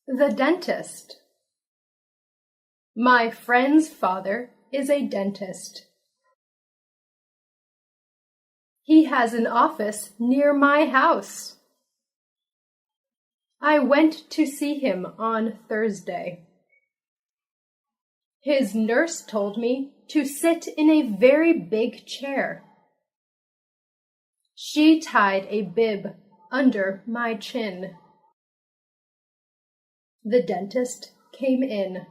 The dentist. My friend's father is a dentist. He has an office near my house. I went to see him on Thursday. His nurse told me to sit in a very big chair. She tied a bib under my chin. The dentist came in.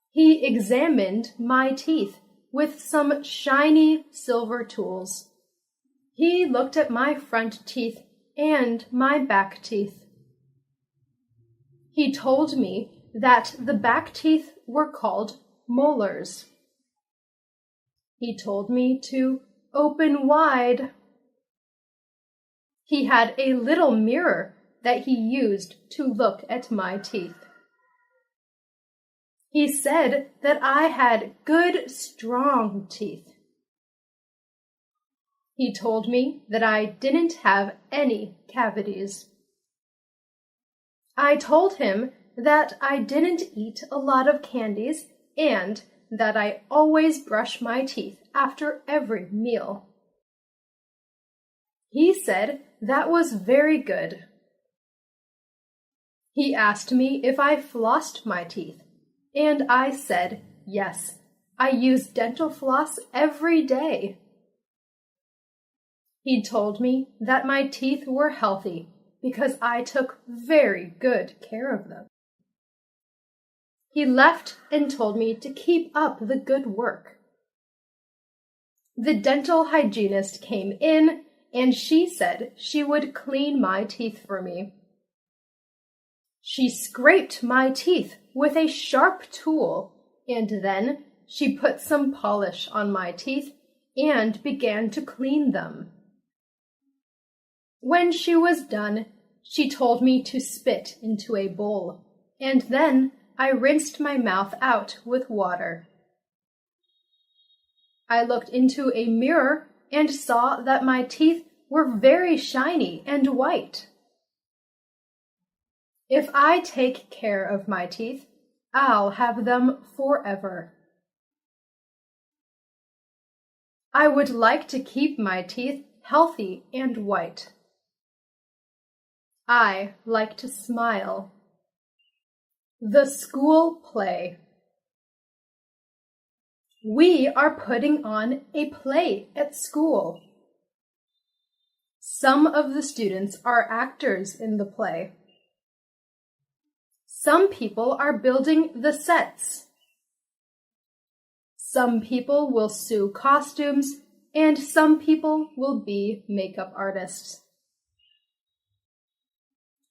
He examined my teeth with some shiny silver tools. He looked at my front teeth and my back teeth. He told me that the back teeth were called molars. He told me to open wide. He had a little mirror that he used to look at my teeth. He said that I had good, strong teeth. He told me that I didn't have any cavities. I told him that I didn't eat a lot of candies and that I always brush my teeth after every meal. He said that was very good. He asked me if I flossed my teeth, and I said yes, I use dental floss every day. He told me that my teeth were healthy because I took very good care of them. He left and told me to keep up the good work. The dental hygienist came in and she said she would clean my teeth for me. She scraped my teeth with a sharp tool, and then she put some polish on my teeth and began to clean them. When she was done, she told me to spit into a bowl, and then I rinsed my mouth out with water. I looked into a mirror and saw that my teeth were very shiny and white. If I take care of my teeth, I'll have them forever. I would like to keep my teeth healthy and white. I like to smile. The school play. We are putting on a play at school. Some of the students are actors in the play. Some people are building the sets. Some people will sew costumes, and some people will be makeup artists.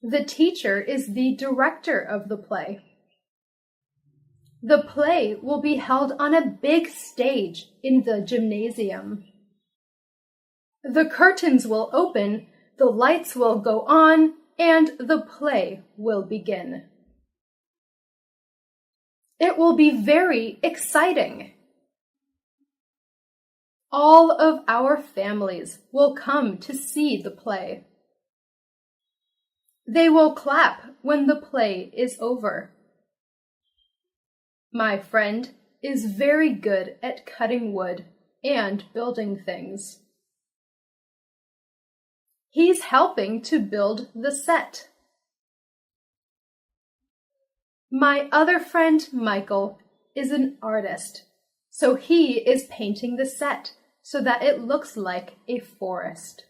The teacher is the director of the play. The play will be held on a big stage in the gymnasium. The curtains will open, the lights will go on, and the play will begin. It will be very exciting. All of our families will come to see the play. They will clap when the play is over. My friend is very good at cutting wood and building things. He's helping to build the set. My other friend, Michael, is an artist, so he is painting the set so that it looks like a forest.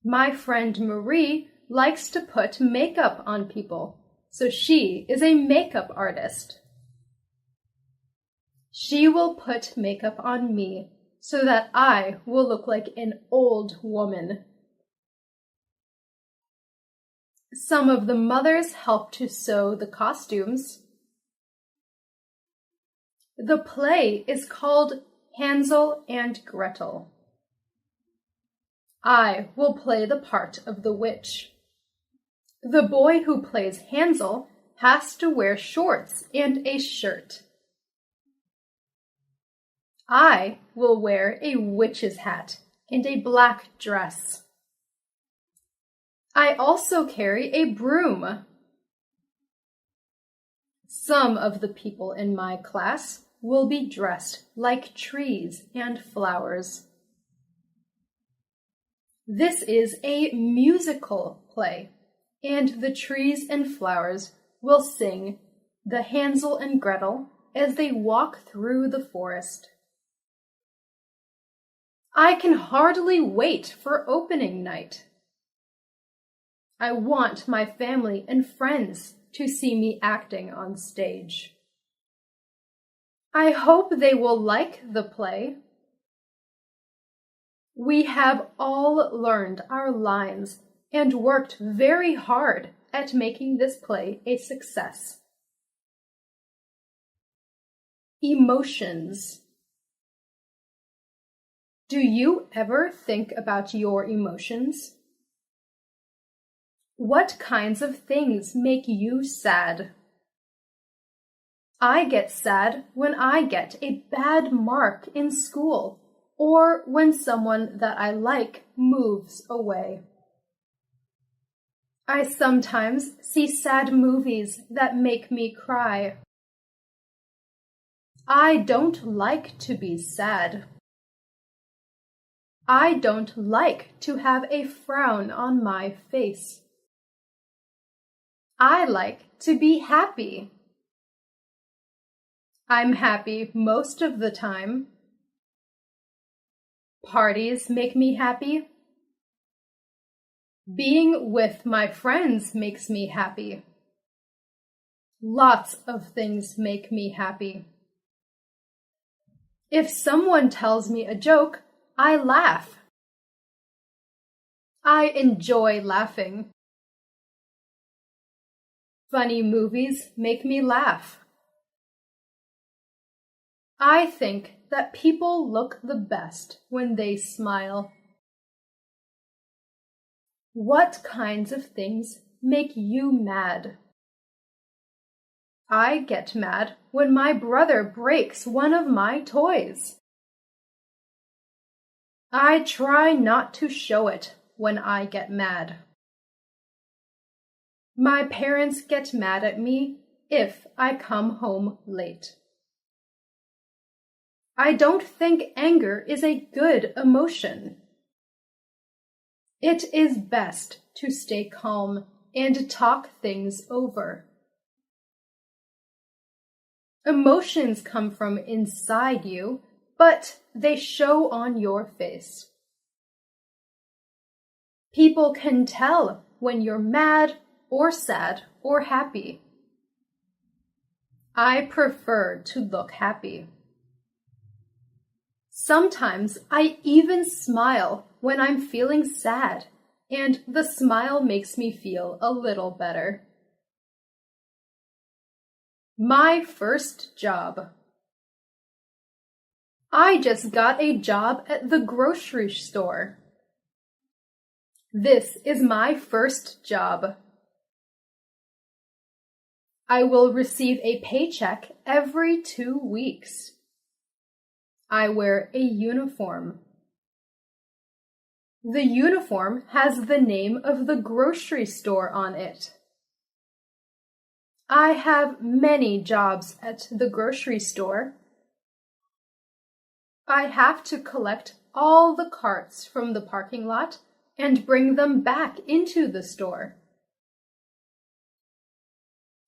My friend Marie likes to put makeup on people, so she is a makeup artist. She will put makeup on me so that I will look like an old woman. Some of the mothers help to sew the costumes. The play is called Hansel and Gretel. I will play the part of the witch. The boy who plays Hansel has to wear shorts and a shirt. I will wear a witch's hat and a black dress. I also carry a broom. Some of the people in my class will be dressed like trees and flowers. This is a musical play, and the trees and flowers will sing the Hansel and Gretel as they walk through the forest. I can hardly wait for opening night. I want my family and friends to see me acting on stage. I hope they will like the play. We have all learned our lines and worked very hard at making this play a success. Emotions. Do you ever think about your emotions? What kinds of things make you sad? I get sad when I get a bad mark in school or when someone that I like moves away. I sometimes see sad movies that make me cry. I don't like to be sad. I don't like to have a frown on my face. I like to be happy. I'm happy most of the time. Parties make me happy. Being with my friends makes me happy. Lots of things make me happy. If someone tells me a joke, I laugh. I enjoy laughing. Funny movies make me laugh. I think that people look the best when they smile. What kinds of things make you mad? I get mad when my brother breaks one of my toys. I try not to show it when I get mad. My parents get mad at me if I come home late. I don't think anger is a good emotion. It is best to stay calm and talk things over. Emotions come from inside you, but they show on your face. People can tell when you're mad or sad or happy. I prefer to look happy. Sometimes I even smile when I'm feeling sad, and the smile makes me feel a little better. My first job. I just got a job at the grocery store. This is my first job. I will receive a paycheck every 2 weeks. I wear a uniform. The uniform has the name of the grocery store on it. I have many jobs at the grocery store. I have to collect all the carts from the parking lot and bring them back into the store.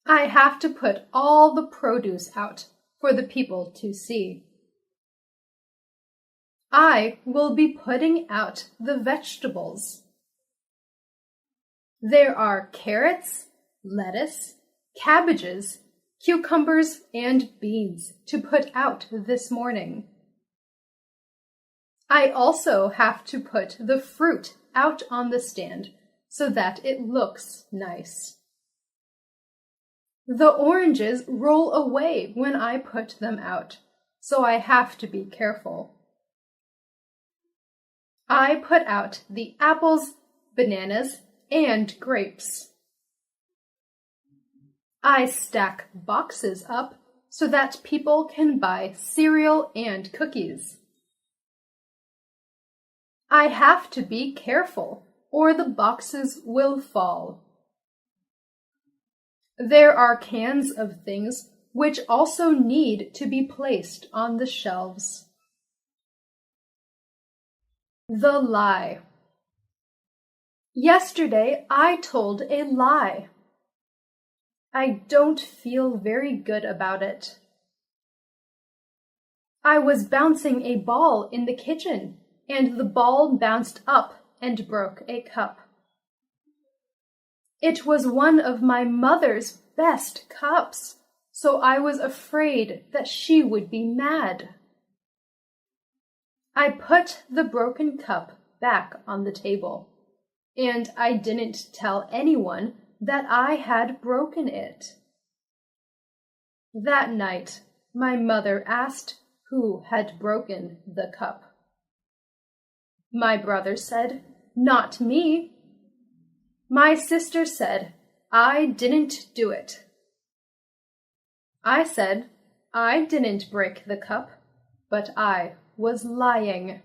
I have to put all the produce out for the people to see. I will be putting out the vegetables. There are carrots, lettuce, cabbages, cucumbers, and beans to put out this morning. I also have to put the fruit out on the stand so that it looks nice. The oranges roll away when I put them out, so I have to be careful. I put out the apples, bananas, and grapes. I stack boxes up so that people can buy cereal and cookies. I have to be careful or the boxes will fall. There are cans of things which also need to be placed on the shelves. The lie. Yesterday I told a lie. I don't feel very good about it. I was bouncing a ball in the kitchen, and the ball bounced up and broke a cup. It was one of my mother's best cups, so I was afraid that she would be mad. I put the broken cup back on the table, and I didn't tell anyone that I had broken it. That night, my mother asked who had broken the cup. My brother said, "Not me." My sister said, "I didn't do it." I said, "I didn't break the cup, but I was lying."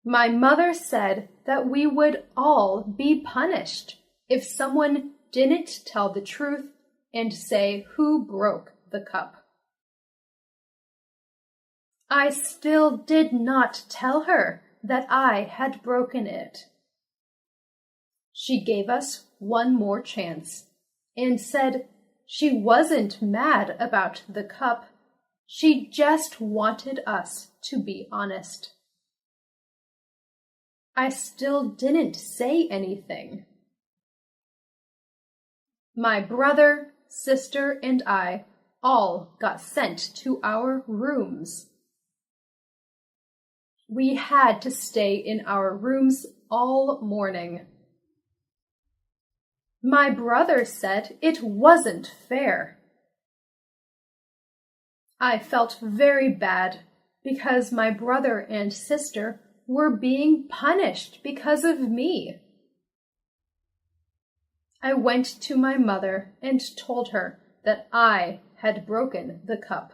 My mother said that we would all be punished if someone didn't tell the truth and say who broke the cup. I still did not tell her that I had broken it. She gave us one more chance and said she wasn't mad about the cup. She just wanted us to be honest. I still didn't say anything. My brother, sister, and I all got sent to our rooms. We had to stay in our rooms all morning. My brother said it wasn't fair. I felt very bad because my brother and sister were being punished because of me. I went to my mother and told her that I had broken the cup.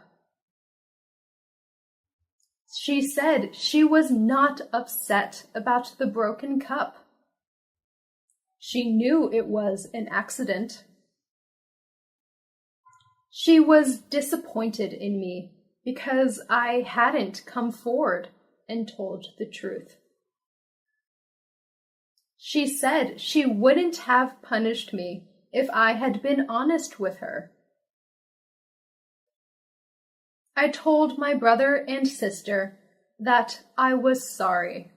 She said she was not upset about the broken cup. She knew it was an accident. She was disappointed in me because I hadn't come forward and told the truth. She said she wouldn't have punished me if I had been honest with her. I told my brother and sister that I was sorry.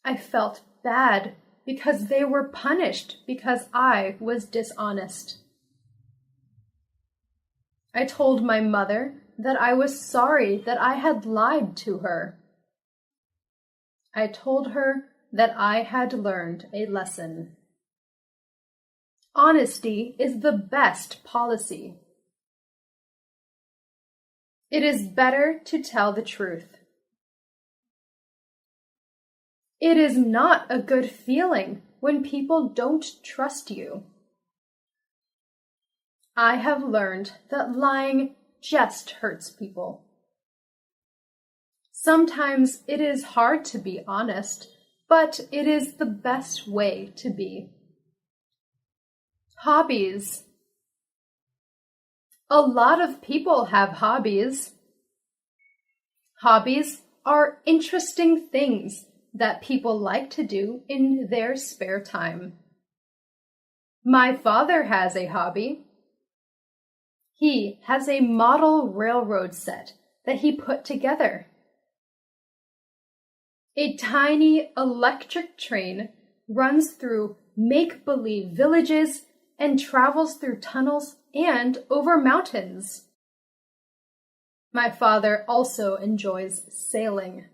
I felt bad because they were punished because I was dishonest. I told my mother that I was sorry that I had lied to her. I told her that I had learned a lesson. Honesty is the best policy. It is better to tell the truth. It is not a good feeling when people don't trust you. I have learned that lying just hurts people. Sometimes it is hard to be honest, but it is the best way to be. Hobbies. A lot of people have hobbies. Hobbies are interesting things that people like to do in their spare time. My father has a hobby. He has a model railroad set that he put together. A tiny electric train runs through make-believe villages and travels through tunnels and over mountains. My father also enjoys sailing.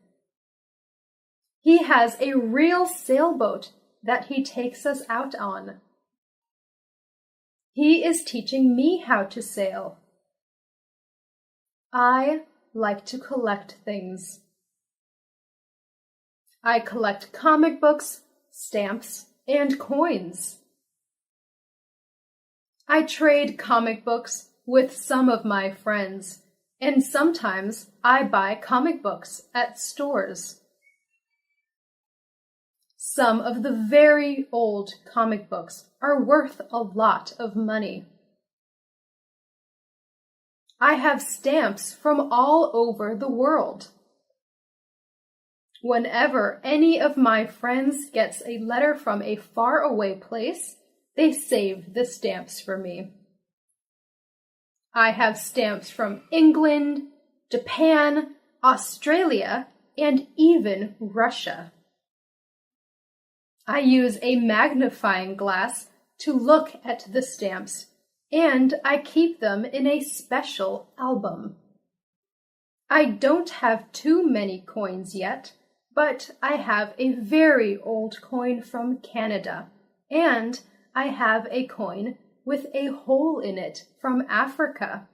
He has a real sailboat that he takes us out on. He is teaching me how to sail. I like to collect things. I collect comic books, stamps, and coins. I trade comic books with some of my friends, and sometimes I buy comic books at stores. Some of the very old comic books are worth a lot of money. I have stamps from all over the world. Whenever any of my friends gets a letter from a faraway place, they save the stamps for me. I have stamps from England, Japan, Australia, and even Russia. I use a magnifying glass to look at the stamps, and I keep them in a special album. I don't have too many coins yet, but I have a very old coin from Canada, and I have a coin with a hole in it from Africa.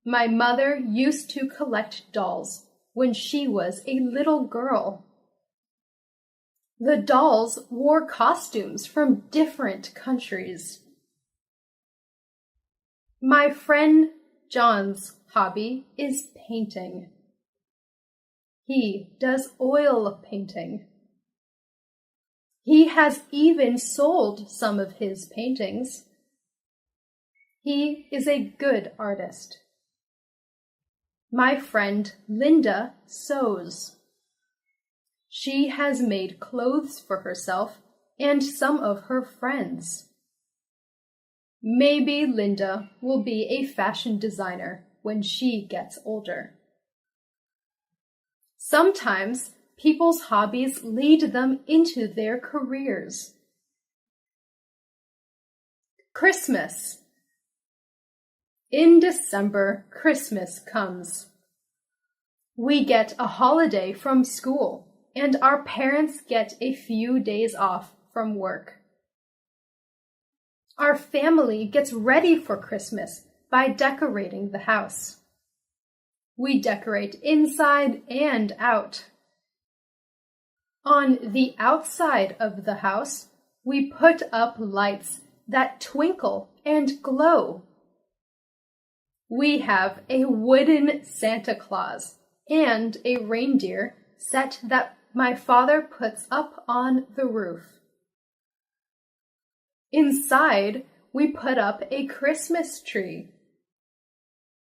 My mother used to collect dolls when she was a little girl. The dolls wore costumes from different countries. My friend John's hobby is painting. He does oil painting. He has even sold some of his paintings. He is a good artist. My friend Linda sews. She has made clothes for herself and some of her friends. Maybe Linda will be a fashion designer when she gets older. Sometimes people's hobbies lead them into their careers. Christmas. In December, Christmas comes. We get a holiday from school, and our parents get a few days off from work. Our family gets ready for Christmas by decorating the house. We decorate inside and out. On the outside of the house, we put up lights that twinkle and glow. We have a wooden Santa Claus and a reindeer set that my father puts up on the roof. Inside, we put up a Christmas tree.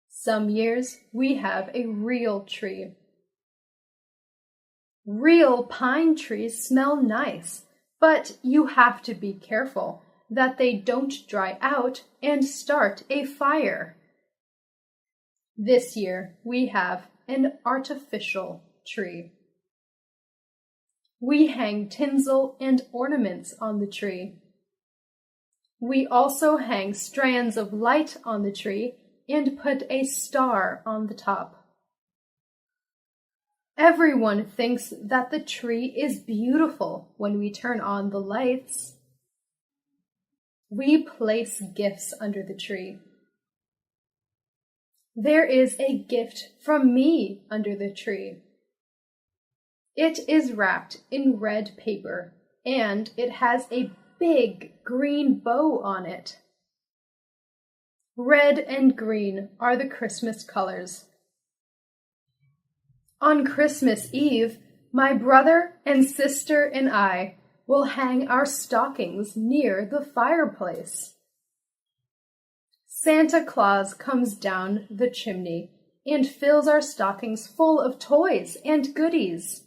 Some years, we have a real tree. Real pine trees smell nice, but you have to be careful that they don't dry out and start a fire. This year, we have an artificial tree. We hang tinsel and ornaments on the tree. We also hang strands of light on the tree and put a star on the top. Everyone thinks that the tree is beautiful when we turn on the lights. We place gifts under the tree. There is a gift from me under the tree. It is wrapped in red paper, and it has a big green bow on it. Red and green are the Christmas colors. On Christmas Eve, my brother and sister and I will hang our stockings near the fireplace. Santa Claus comes down the chimney and fills our stockings full of toys and goodies.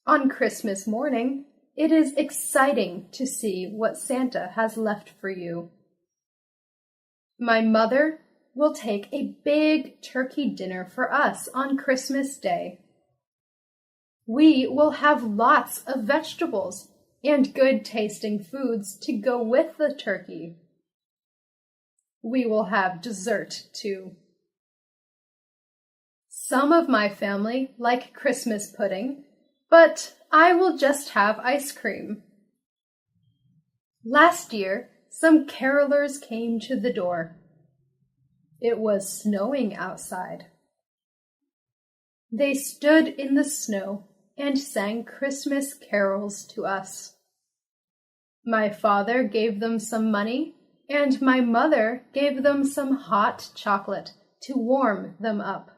On Christmas morning, it is exciting to see what Santa has left for you. My mother will take a big turkey dinner for us on Christmas Day. We will have lots of vegetables and good-tasting foods to go with the turkey. We will have dessert, too. Some of my family like Christmas pudding, but I will just have ice cream. Last year, some carolers came to the door. It was snowing outside. They stood in the snow and sang Christmas carols to us. My father gave them some money, and my mother gave them some hot chocolate to warm them up.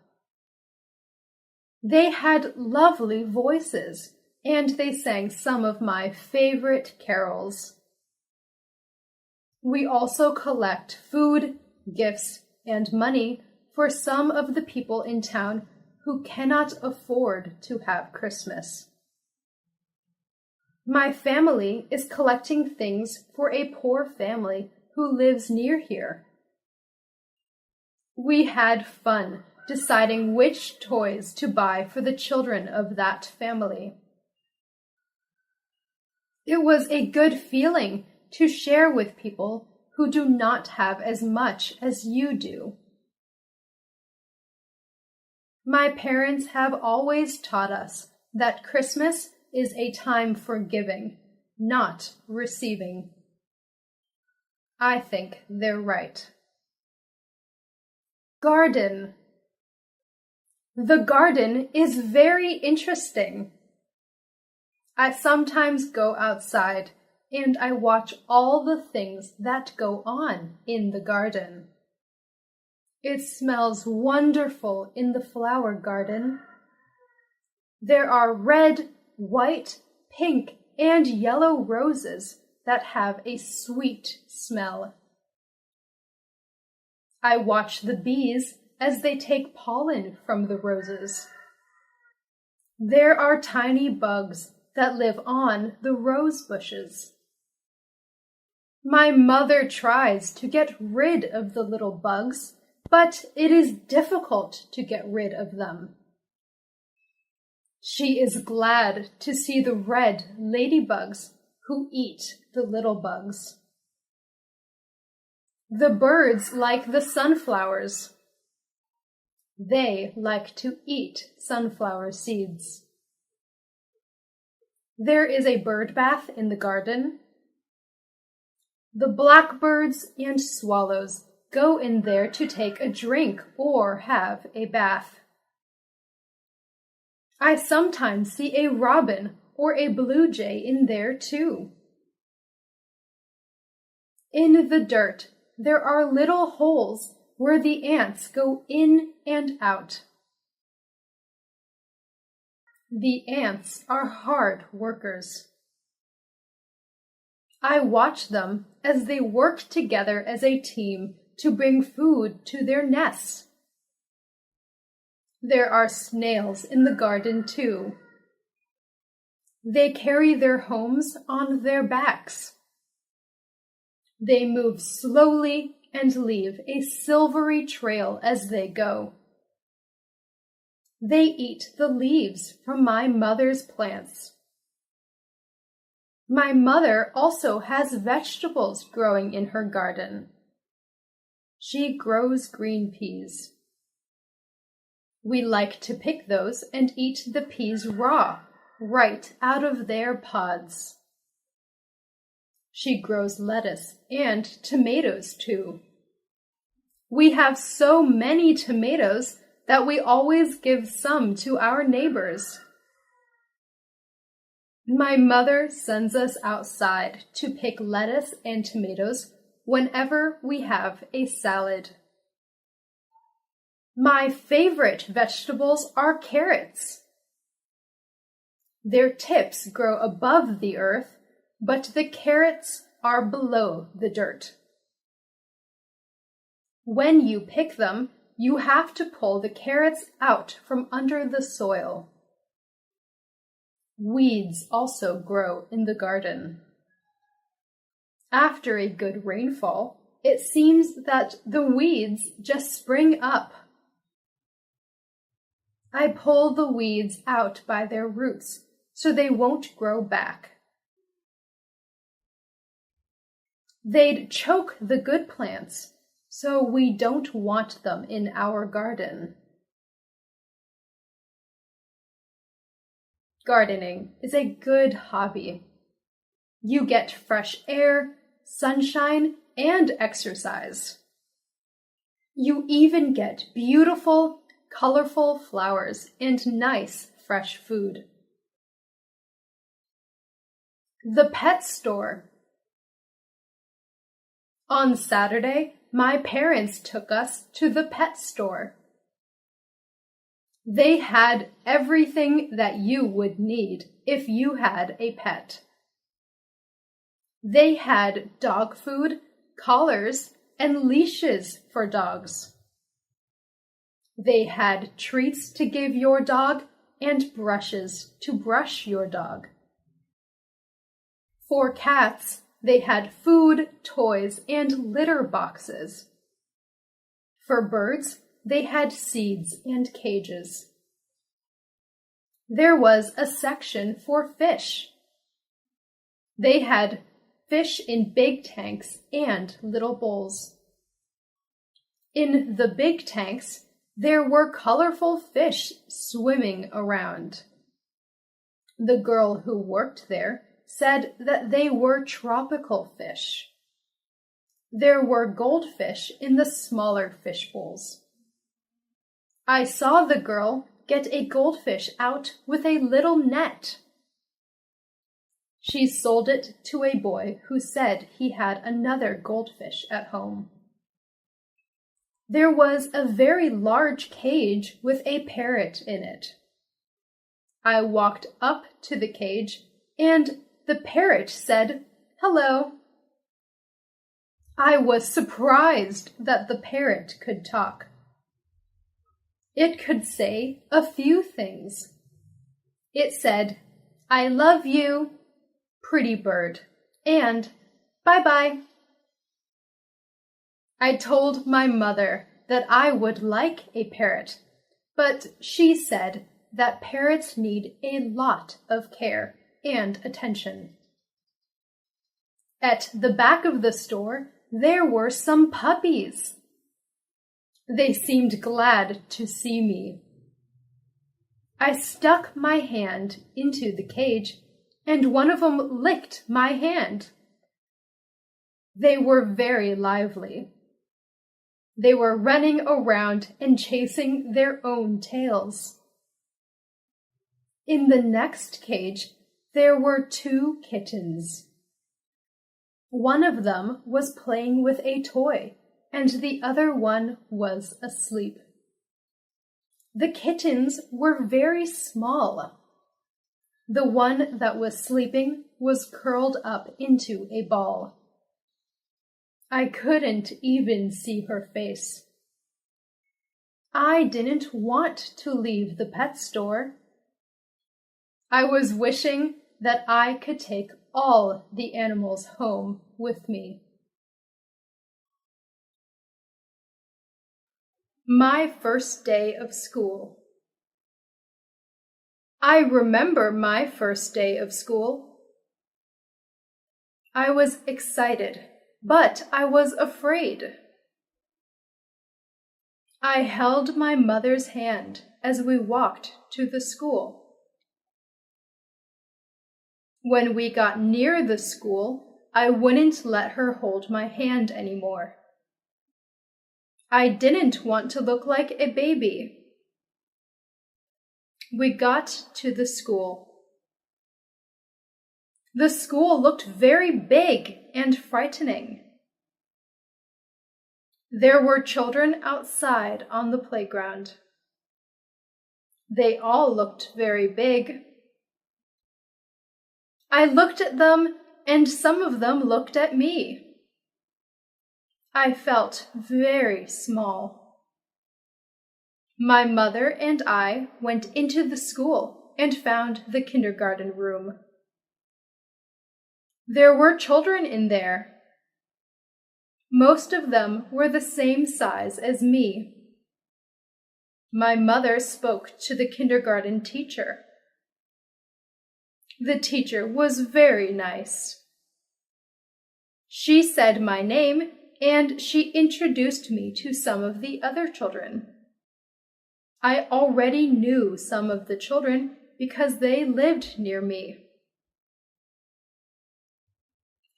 They had lovely voices, and they sang some of my favorite carols. We also collect food, gifts, and money for some of the people in town who cannot afford to have Christmas. My family is collecting things for a poor family who lives near here. We had fun deciding which toys to buy for the children of that family. It was a good feeling to share with people who do not have as much as you do. My parents have always taught us that Christmas is a time for giving, not receiving. I think they're right. Garden. The garden is very interesting. I sometimes go outside and I watch all the things that go on in the garden. It smells wonderful in the flower garden. There are red, white, pink, and yellow roses that have a sweet smell. I watch the bees as they take pollen from the roses. There are tiny bugs that live on the rose bushes. My mother tries to get rid of the little bugs, but it is difficult to get rid of them. She is glad to see the red ladybugs who eat the little bugs. The birds like the sunflowers. They like to eat sunflower seeds. There is a bird bath in the garden. The blackbirds and swallows go in there to take a drink or have a bath. I sometimes see a robin or a blue jay in there too. In the dirt, there are little holes where the ants go in and out. The ants are hard workers. I watch them as they work together as a team to bring food to their nests. There are snails in the garden too. They carry their homes on their backs. They move slowly and leave a silvery trail as they go. They eat the leaves from my mother's plants. My mother also has vegetables growing in her garden. She grows green peas. We like to pick those and eat the peas raw, right out of their pods. She grows lettuce and tomatoes too. We have so many tomatoes that we always give some to our neighbors. My mother sends us outside to pick lettuce and tomatoes whenever we have a salad. My favorite vegetables are carrots. Their tips grow above the earth, but the carrots are below the dirt. When you pick them, you have to pull the carrots out from under the soil. Weeds also grow in the garden. After a good rainfall, it seems that the weeds just spring up. I pull the weeds out by their roots so they won't grow back. They'd choke the good plants, so we don't want them in our garden. Gardening is a good hobby. You get fresh air, sunshine, and exercise. You even get beautiful, colorful flowers and nice, fresh food. The pet store. On Saturday, my parents took us to the pet store. They had everything that you would need if you had a pet. They had dog food, collars, and leashes for dogs. They had treats to give your dog and brushes to brush your dog. For cats, they had food, toys, and litter boxes. For birds, they had seeds and cages. There was a section for fish. They had fish in big tanks and little bowls. In the big tanks, there were colorful fish swimming around. The girl who worked there said that they were tropical fish. There were goldfish in the smaller fish bowls. I saw the girl get a goldfish out with a little net. She sold it to a boy who said he had another goldfish at home. There was a very large cage with a parrot in it. I walked up to the cage, and the parrot said, "Hello." I was surprised that the parrot could talk. It could say a few things. It said, "I love you, pretty bird," and "Bye-bye." I told my mother that I would like a parrot, but she said that parrots need a lot of care and attention. At the back of the store, there were some puppies. They seemed glad to see me. I stuck my hand into the cage, and one of them licked my hand. They were very lively. They were running around and chasing their own tails. In the next cage, there were 2 kittens. One of them was playing with a toy, and the other one was asleep. The kittens were very small. The one that was sleeping was curled up into a ball. I couldn't even see her face. I didn't want to leave the pet store. I was wishing that I could take all the animals home with me. My first day of school. I remember my first day of school. I was excited, but I was afraid. I held my mother's hand as we walked to the school. When we got near the school, I wouldn't let her hold my hand anymore. I didn't want to look like a baby. We got to the school. The school looked very big and frightening. There were children outside on the playground. They all looked very big. I looked at them, and some of them looked at me. I felt very small. My mother and I went into the school and found the kindergarten room. There were children in there. Most of them were the same size as me. My mother spoke to the kindergarten teacher. The teacher was very nice. She said my name, and she introduced me to some of the other children. I already knew some of the children because they lived near me.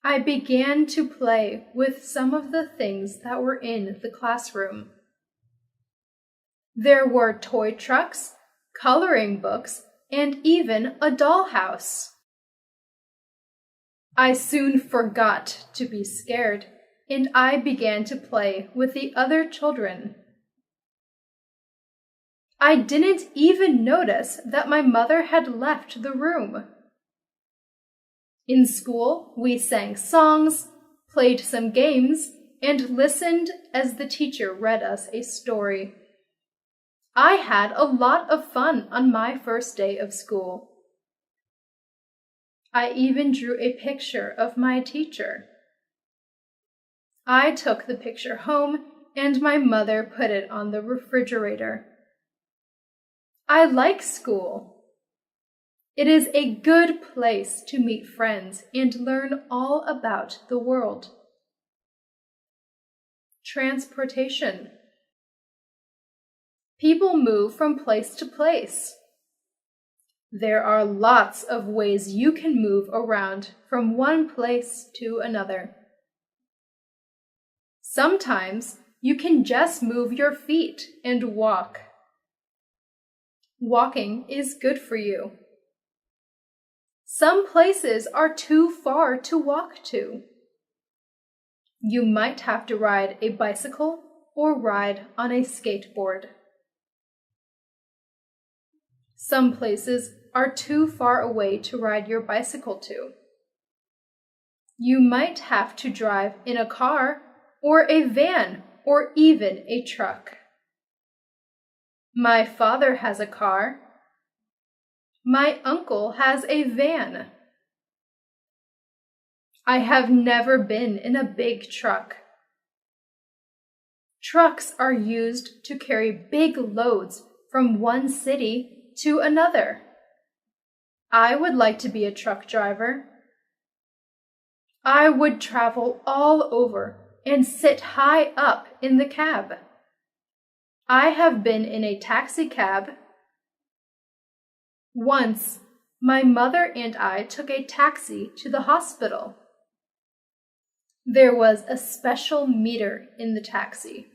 I began to play with some of the things that were in the classroom. There were toy trucks, coloring books, and even a dollhouse. I soon forgot to be scared, and I began to play with the other children. I didn't even notice that my mother had left the room. In school, we sang songs, played some games, and listened as the teacher read us a story. I had a lot of fun on my first day of school. I even drew a picture of my teacher. I took the picture home, and my mother put it on the refrigerator. I like school. It is a good place to meet friends and learn all about the world. Transportation. People move from place to place. There are lots of ways you can move around from one place to another. Sometimes you can just move your feet and walk. Walking is good for you. Some places are too far to walk to. You might have to ride a bicycle or ride on a skateboard. Some places are too far away to ride your bicycle to. You might have to drive in a car or a van or even a truck. My father has a car. My uncle has a van. I have never been in a big truck. Trucks are used to carry big loads from one city to another. I would like to be a truck driver. I would travel all over and sit high up in the cab. I have been in a taxi cab. Once, my mother and I took a taxi to the hospital. There was a special meter in the taxi.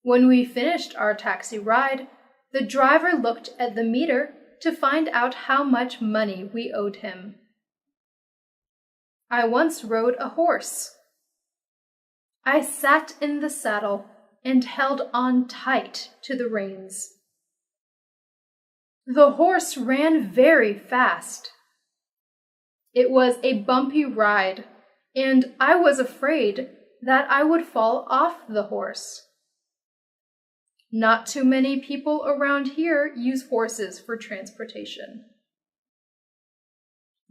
When we finished our taxi ride, the driver looked at the meter to find out how much money we owed him. I once rode a horse. I sat in the saddle and held on tight to the reins. The horse ran very fast. It was a bumpy ride, and I was afraid that I would fall off the horse. Not too many people around here use horses for transportation.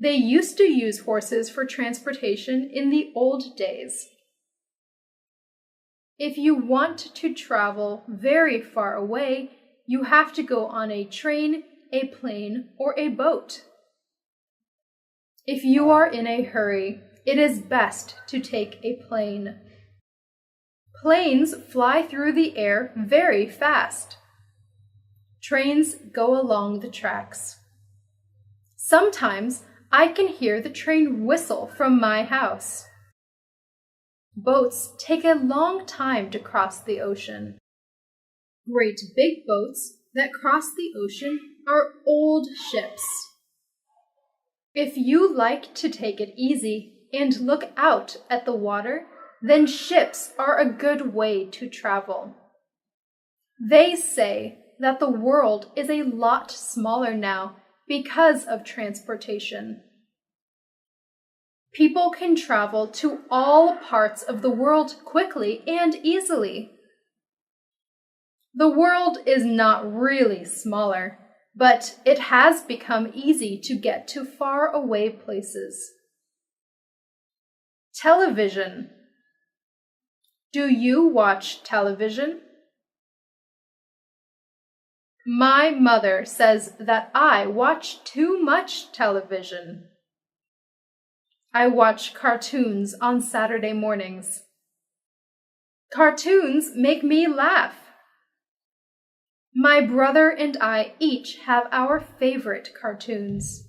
They used to use horses for transportation in the old days. If you want to travel very far away, you have to go on a train, a plane, or a boat. If you are in a hurry, it is best to take a plane. Planes fly through the air very fast. Trains go along the tracks. Sometimes I can hear the train whistle from my house. Boats take a long time to cross the ocean. Great big boats that cross the ocean are old ships. If you like to take it easy and look out at the water, then ships are a good way to travel. They say that the world is a lot smaller now because of transportation. People can travel to all parts of the world quickly and easily. The world is not really smaller, but it has become easy to get to far away places. Television. Do you watch television? My mother says that I watch too much television. I watch cartoons on Saturday mornings. Cartoons make me laugh. My brother and I each have our favorite cartoons.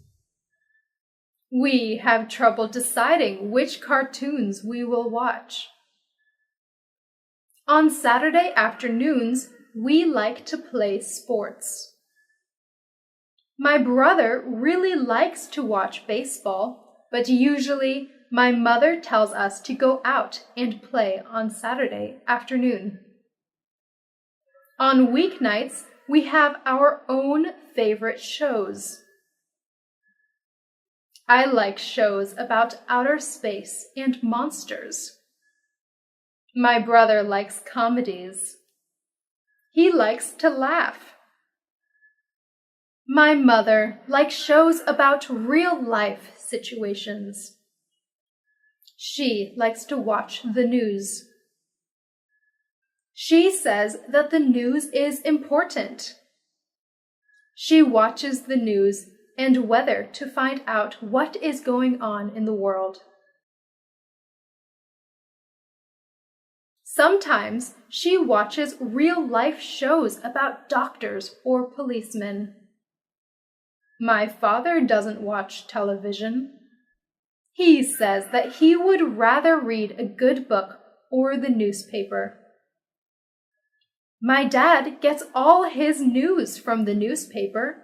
We have trouble deciding which cartoons we will watch. On Saturday afternoons, we like to play sports. My brother really likes to watch baseball, but usually my mother tells us to go out and play on Saturday afternoon. On weeknights, we have our own favorite shows. I like shows about outer space and monsters. My brother likes comedies. He likes to laugh. My mother likes shows about real-life situations. She likes to watch the news. She says that the news is important. She watches the news and weather to find out what is going on in the world. Sometimes she watches real-life shows about doctors or policemen. My father doesn't watch television. He says that he would rather read a good book or the newspaper. My dad gets all his news from the newspaper.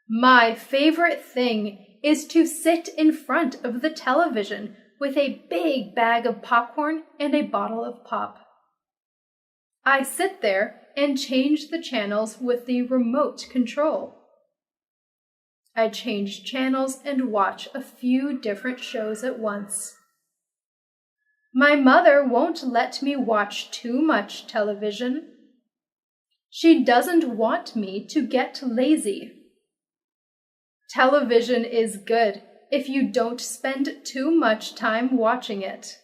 My favorite thing is to sit in front of the television with a big bag of popcorn and a bottle of pop. I sit there and change the channels with the remote control. I change channels and watch a few different shows at once. My mother won't let me watch too much television. She doesn't want me to get lazy. Television is good if you don't spend too much time watching it.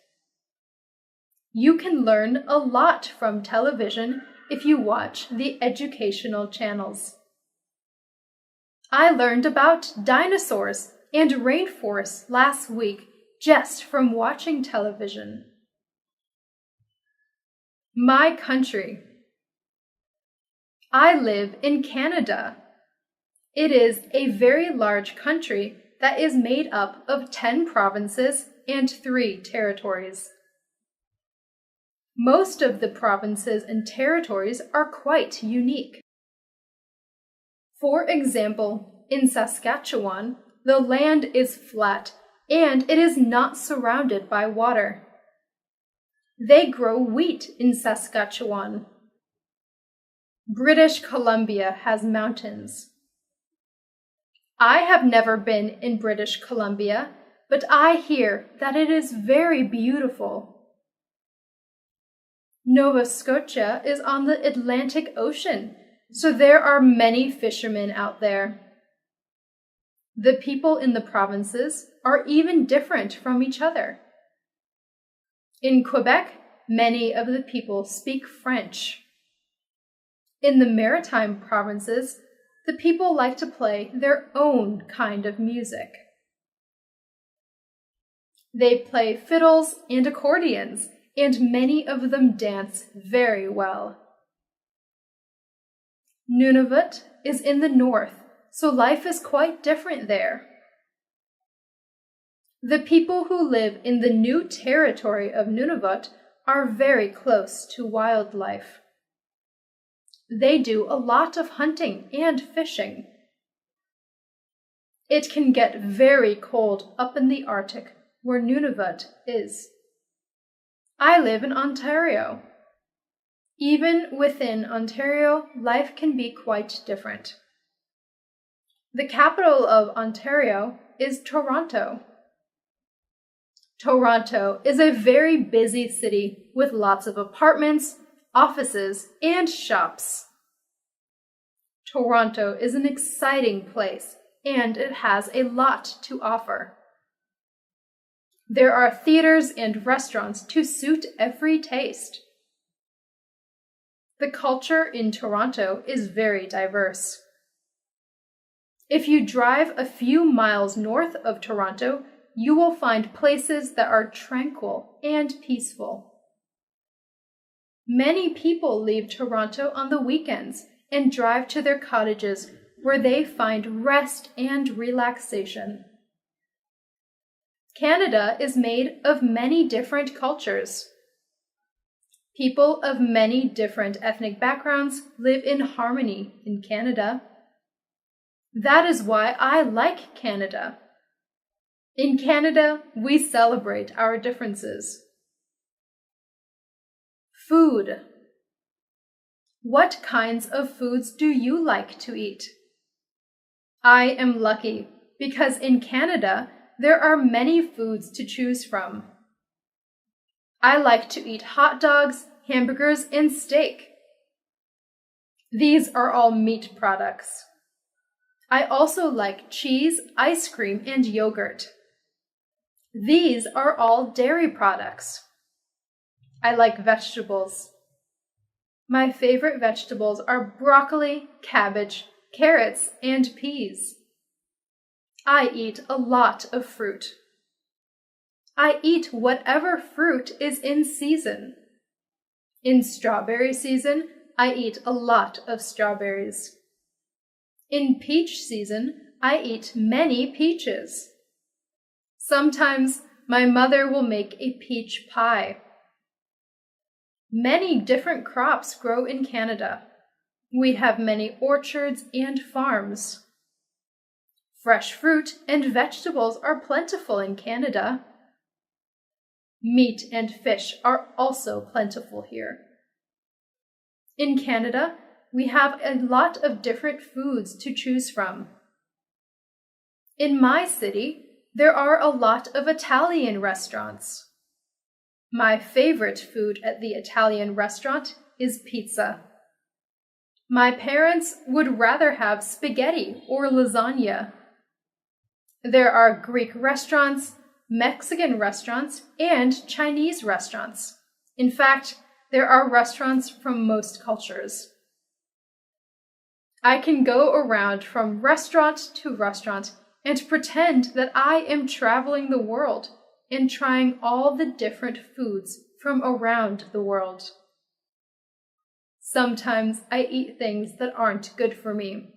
You can learn a lot from television if you watch the educational channels. I learned about dinosaurs and rainforests last week just from watching television. My country. I live in Canada. It is a very large country that is made up of 10 provinces and 3 territories. Most of the provinces and territories are quite unique. For example, in Saskatchewan, the land is flat and it is not surrounded by water. They grow wheat in Saskatchewan. British Columbia has mountains. I have never been in British Columbia, but I hear that it is very beautiful. Nova Scotia is on the Atlantic Ocean, so there are many fishermen out there. The people in the provinces are even different from each other. In Quebec, many of the people speak French. In the maritime provinces, the people like to play their own kind of music. They play fiddles and accordions, and many of them dance very well. Nunavut is in the north, so life is quite different there. The people who live in the new territory of Nunavut are very close to wildlife. They do a lot of hunting and fishing. It can get very cold up in the Arctic, where Nunavut is. I live in Ontario. Even within Ontario, life can be quite different. The capital of Ontario is Toronto. Toronto is a very busy city with lots of apartments, offices, and shops. Toronto is an exciting place, and it has a lot to offer. There are theaters and restaurants to suit every taste. The culture in Toronto is very diverse. If you drive a few miles north of Toronto, you will find places that are tranquil and peaceful. Many people leave Toronto on the weekends and drive to their cottages where they find rest and relaxation. Canada is made of many different cultures. People of many different ethnic backgrounds live in harmony in Canada. That is why I like Canada. In Canada, we celebrate our differences. Food. What kinds of foods do you like to eat? I am lucky because in Canada, there are many foods to choose from. I like to eat hot dogs, hamburgers, and steak. These are all meat products. I also like cheese, ice cream, and yogurt. These are all dairy products. I like vegetables. My favorite vegetables are broccoli, cabbage, carrots, and peas. I eat a lot of fruit. I eat whatever fruit is in season. In strawberry season, I eat a lot of strawberries. In peach season, I eat many peaches. Sometimes my mother will make a peach pie. Many different crops grow in Canada. We have many orchards and farms. Fresh fruit and vegetables are plentiful in Canada. Meat and fish are also plentiful here. In Canada, we have a lot of different foods to choose from. In my city, there are a lot of Italian restaurants. My favorite food at the Italian restaurant is pizza. My parents would rather have spaghetti or lasagna. There are Greek restaurants, Mexican restaurants, and Chinese restaurants. In fact, there are restaurants from most cultures. I can go around from restaurant to restaurant and pretend that I am traveling the world and trying all the different foods from around the world. Sometimes I eat things that aren't good for me.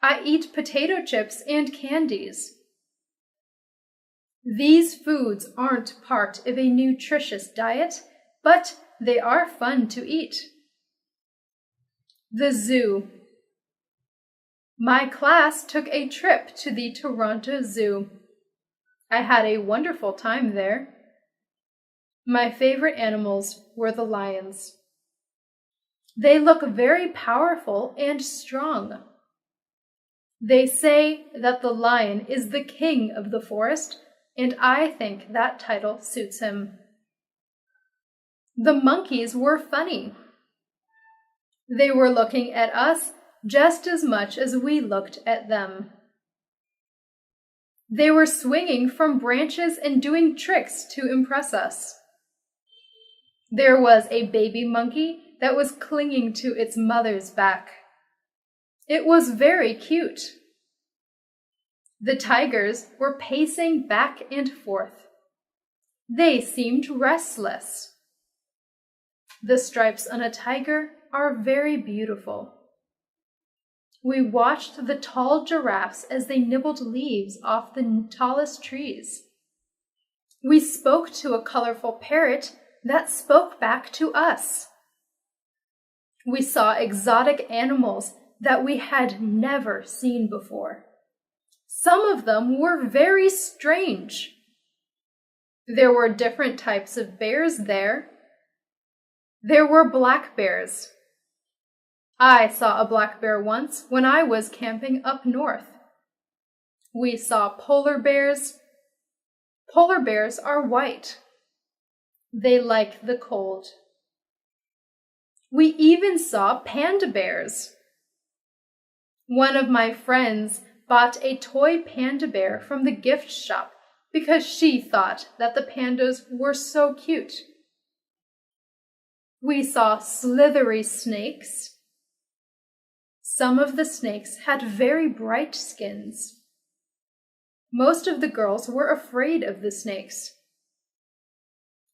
I eat potato chips and candies. These foods aren't part of a nutritious diet, but they are fun to eat. The zoo. My class took a trip to the Toronto Zoo. I had a wonderful time there. My favorite animals were the lions. They look very powerful and strong. They say that the lion is the king of the forest, and I think that title suits him. The monkeys were funny. They were looking at us just as much as we looked at them. They were swinging from branches and doing tricks to impress us. There was a baby monkey that was clinging to its mother's back. It was very cute. The tigers were pacing back and forth. They seemed restless. The stripes on a tiger are very beautiful. We watched the tall giraffes as they nibbled leaves off the tallest trees. We spoke to a colorful parrot that spoke back to us. We saw exotic animals that we had never seen before. Some of them were very strange. There were different types of bears there. There were black bears. I saw a black bear once when I was camping up north. We saw polar bears. Polar bears are white. They like the cold. We even saw panda bears. One of my friends bought a toy panda bear from the gift shop because she thought that the pandas were so cute. We saw slithery snakes. Some of the snakes had very bright skins. Most of the girls were afraid of the snakes.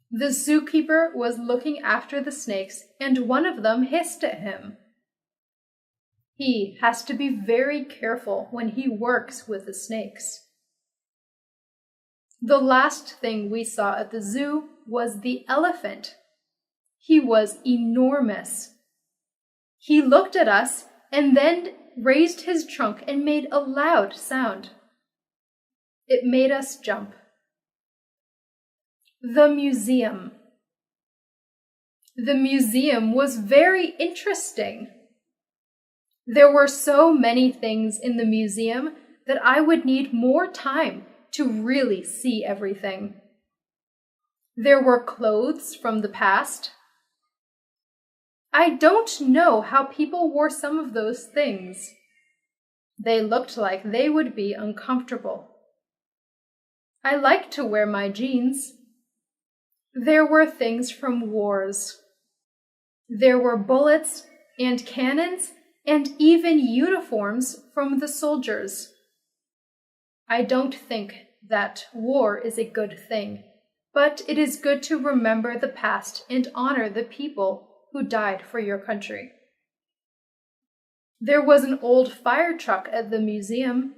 The zookeeper was looking after the snakes, and one of them hissed at him. He has to be very careful when he works with the snakes. The last thing we saw at the zoo was the elephant. He was enormous. He looked at us and then raised his trunk and made a loud sound. It made us jump. The museum. The museum was very interesting. There were so many things in the museum that I would need more time to really see everything. There were clothes from the past. I don't know how people wore some of those things. They looked like they would be uncomfortable. I like to wear my jeans. There were things from wars. There were bullets and cannons and even uniforms from the soldiers. I don't think that war is a good thing, but it is good to remember the past and honor the people who died for your country. There was an old fire truck at the museum.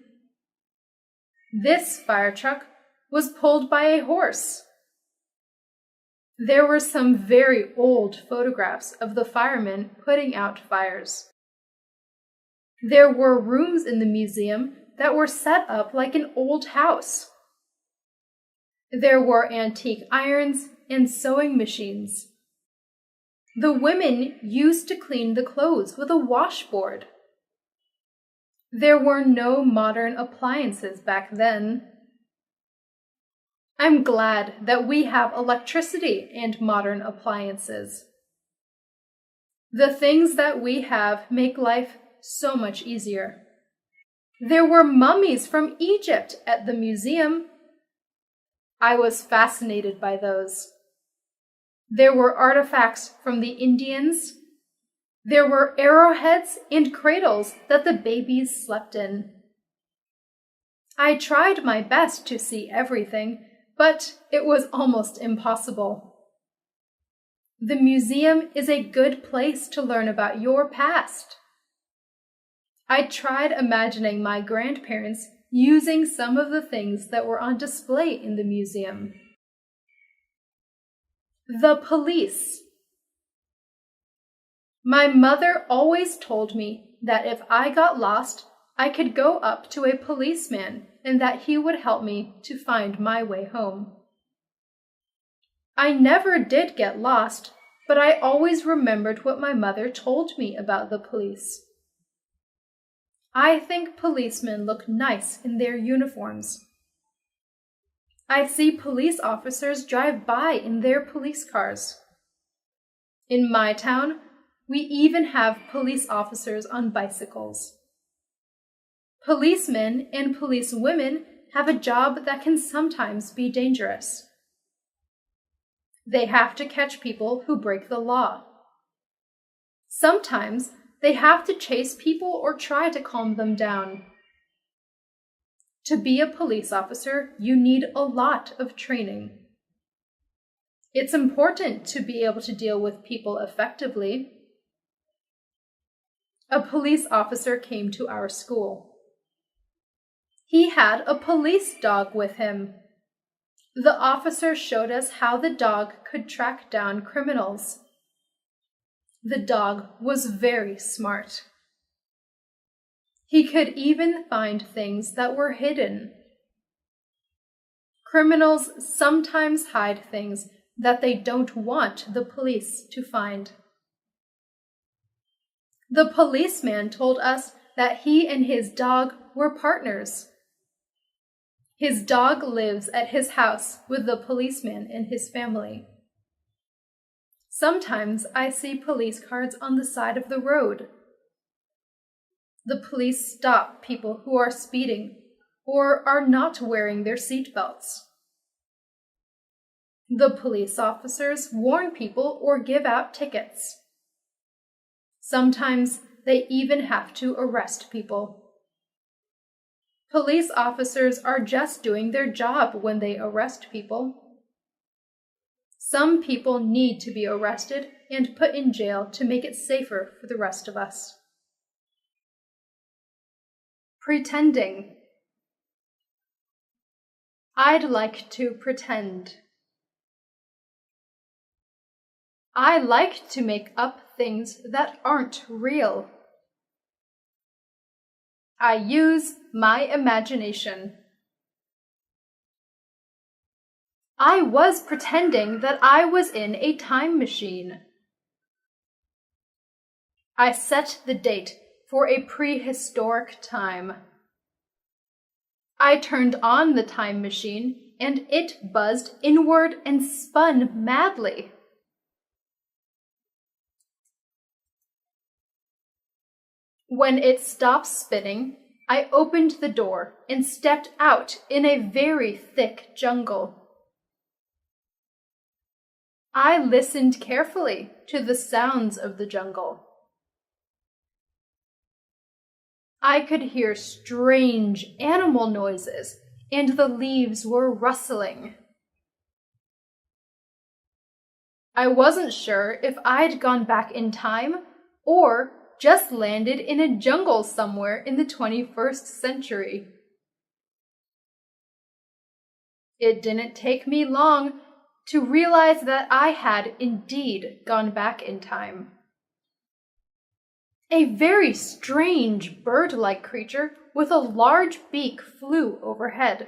This fire truck was pulled by a horse. There were some very old photographs of the firemen putting out fires. There were rooms in the museum that were set up like an old house. There were antique irons and sewing machines. The women used to clean the clothes with a washboard. There were no modern appliances back then. I'm glad that we have electricity and modern appliances. The things that we have make life so much easier. There were mummies from Egypt at the museum. I was fascinated by those. There were artifacts from the Indians. There were arrowheads and cradles that the babies slept in. I tried my best to see everything, but it was almost impossible. The museum is a good place to learn about your past. I tried imagining my grandparents using some of the things that were on display in the museum. The police. My mother always told me that if I got lost, I could go up to a policeman and that he would help me to find my way home. I never did get lost, but I always remembered what my mother told me about the police. I think policemen look nice in their uniforms. I see police officers drive by in their police cars. In my town, we even have police officers on bicycles. Policemen and policewomen have a job that can sometimes be dangerous. They have to catch people who break the law. Sometimes they have to chase people or try to calm them down. To be a police officer, you need a lot of training. It's important to be able to deal with people effectively. A police officer came to our school. He had a police dog with him. The officer showed us how the dog could track down criminals. The dog was very smart. He could even find things that were hidden. Criminals sometimes hide things that they don't want the police to find. The policeman told us that he and his dog were partners. His dog lives at his house with the policeman and his family. Sometimes I see police cars on the side of the road. The police stop people who are speeding or are not wearing their seatbelts. The police officers warn people or give out tickets. Sometimes they even have to arrest people. Police officers are just doing their job when they arrest people. Some people need to be arrested and put in jail to make it safer for the rest of us. Pretending. I'd like to pretend. I like to make up things that aren't real. I use my imagination. I was pretending that I was in a time machine. I set the date for a prehistoric time. I turned on the time machine, and it buzzed inward and spun madly. When it stopped spinning, I opened the door and stepped out in a very thick jungle. I listened carefully to the sounds of the jungle. I could hear strange animal noises, and the leaves were rustling. I wasn't sure if I'd gone back in time or just landed in a jungle somewhere in the 21st century. It didn't take me long to realize that I had indeed gone back in time. A very strange bird-like creature with a large beak flew overhead.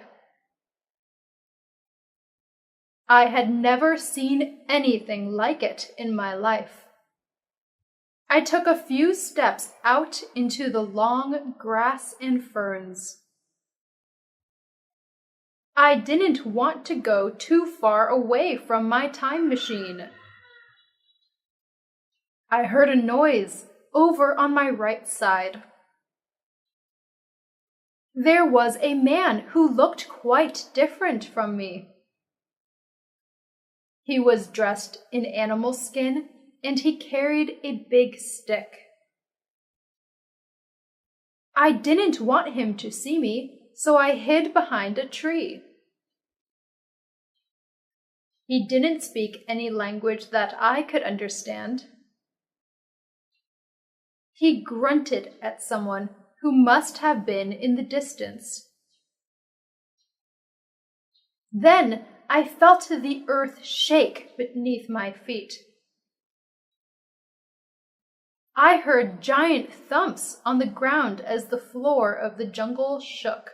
I had never seen anything like it in my life. I took a few steps out into the long grass and ferns. I didn't want to go too far away from my time machine. I heard a noise over on my right side. There was a man who looked quite different from me. He was dressed in animal skin, and he carried a big stick. I didn't want him to see me, so I hid behind a tree. He didn't speak any language that I could understand. He grunted at someone who must have been in the distance. Then I felt the earth shake beneath my feet. I heard giant thumps on the ground as the floor of the jungle shook.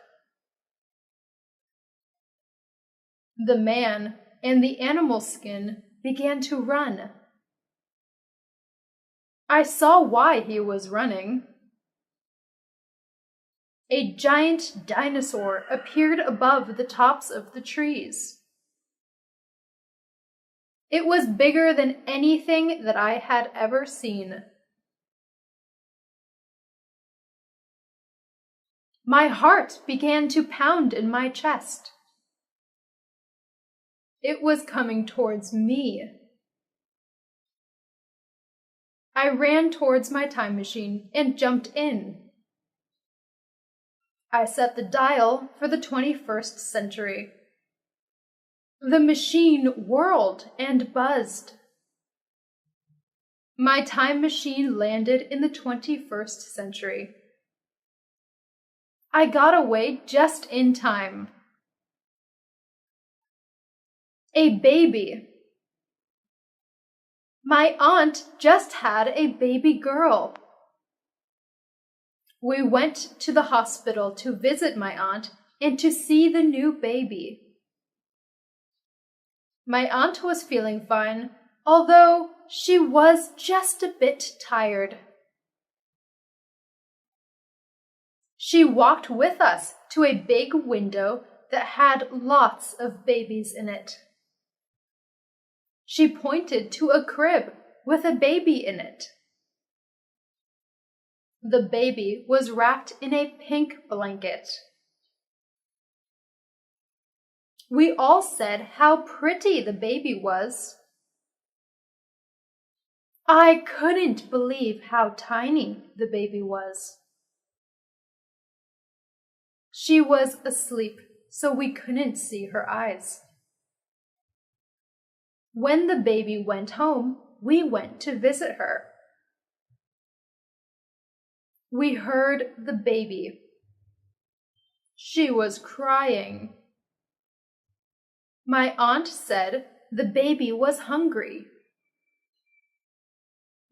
The man and the animal skin began to run. I saw why he was running. A giant dinosaur appeared above the tops of the trees. It was bigger than anything that I had ever seen. My heart began to pound in my chest. It was coming towards me. I ran towards my time machine and jumped in. I set the dial for the 21st century. The machine whirled and buzzed. My time machine landed in the 21st century. I got away just in time. A baby. My aunt just had a baby girl. We went to the hospital to visit my aunt and to see the new baby. My aunt was feeling fine, although she was just a bit tired. She walked with us to a big window that had lots of babies in it. She pointed to a crib with a baby in it. The baby was wrapped in a pink blanket. We all said how pretty the baby was. I couldn't believe how tiny the baby was. She was asleep, so we couldn't see her eyes. When the baby went home, we went to visit her. We heard the baby. She was crying. My aunt said the baby was hungry.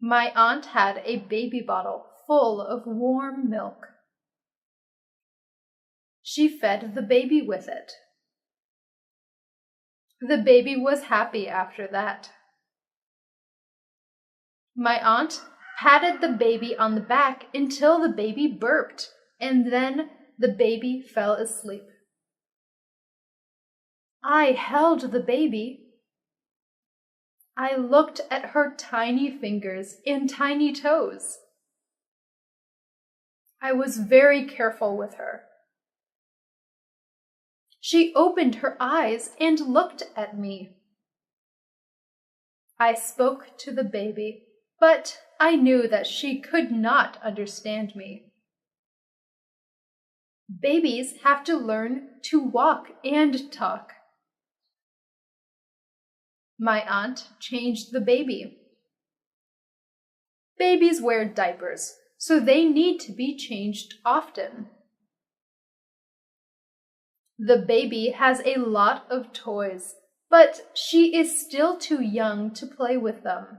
My aunt had a baby bottle full of warm milk. She fed the baby with it. The baby was happy after that. My aunt patted the baby on the back until the baby burped, and then the baby fell asleep. I held the baby. I looked at her tiny fingers and tiny toes. I was very careful with her. She opened her eyes and looked at me. I spoke to the baby, but I knew that she could not understand me. Babies have to learn to walk and talk. My aunt changed the baby. Babies wear diapers, so they need to be changed often. The baby has a lot of toys, but she is still too young to play with them.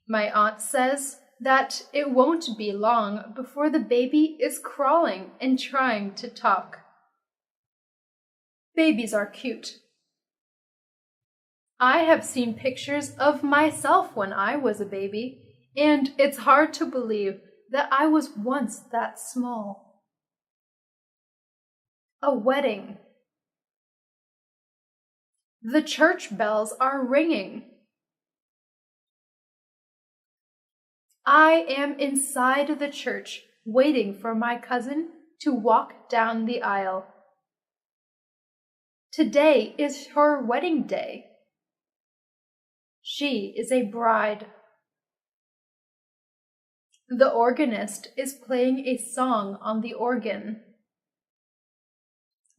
My aunt says that it won't be long before the baby is crawling and trying to talk. Babies are cute. I have seen pictures of myself when I was a baby, and it's hard to believe that I was once that small. A wedding. The church bells are ringing. I am inside the church waiting for my cousin to walk down the aisle. Today is her wedding day. She is a bride. The organist is playing a song on the organ.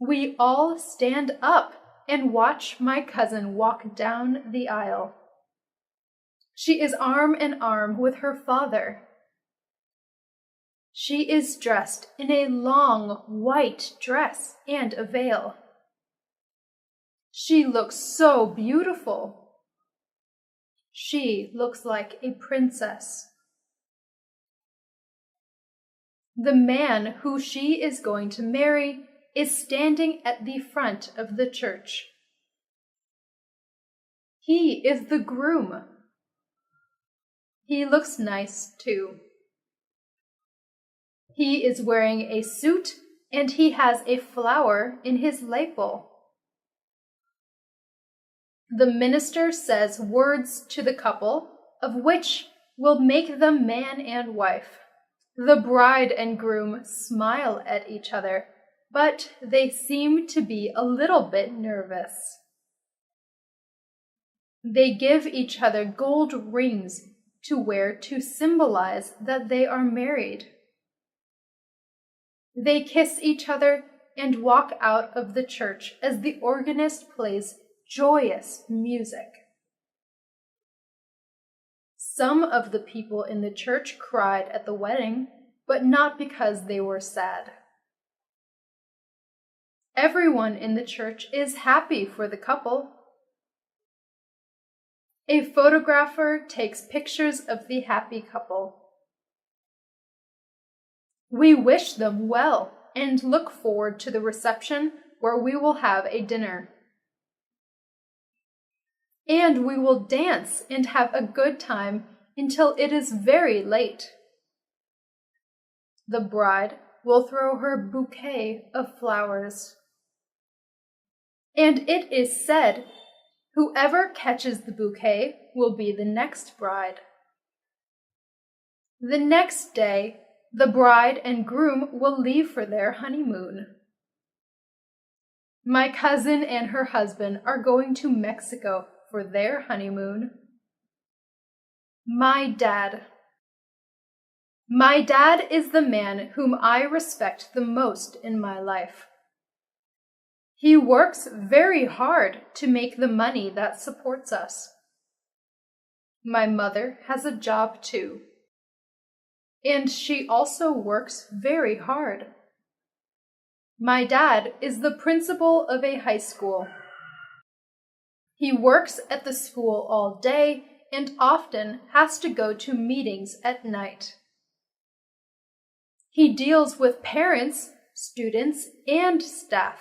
We all stand up and watch my cousin walk down the aisle. She is arm in arm with her father. She is dressed in a long white dress and a veil. She looks so beautiful. She looks like a princess. The man who she is going to marry is standing at the front of the church. He is the groom. He looks nice too. He is wearing a suit and he has a flower in his lapel. The minister says words to the couple, of which will make them man and wife. The bride and groom smile at each other, but they seem to be a little bit nervous. They give each other gold rings to wear to symbolize that they are married. They kiss each other and walk out of the church as the organist plays joyous music. Some of the people in the church cried at the wedding, but not because they were sad. Everyone in the church is happy for the couple. A photographer takes pictures of the happy couple. We wish them well and look forward to the reception where we will have a dinner. And we will dance and have a good time until it is very late. The bride will throw her bouquet of flowers. And it is said, whoever catches the bouquet will be the next bride. The next day, the bride and groom will leave for their honeymoon. My cousin and her husband are going to Mexico for their honeymoon. My dad. My dad is the man whom I respect the most in my life. He works very hard to make the money that supports us. My mother has a job too, and she also works very hard. My dad is the principal of a high school. He works at the school all day and often has to go to meetings at night. He deals with parents, students, and staff.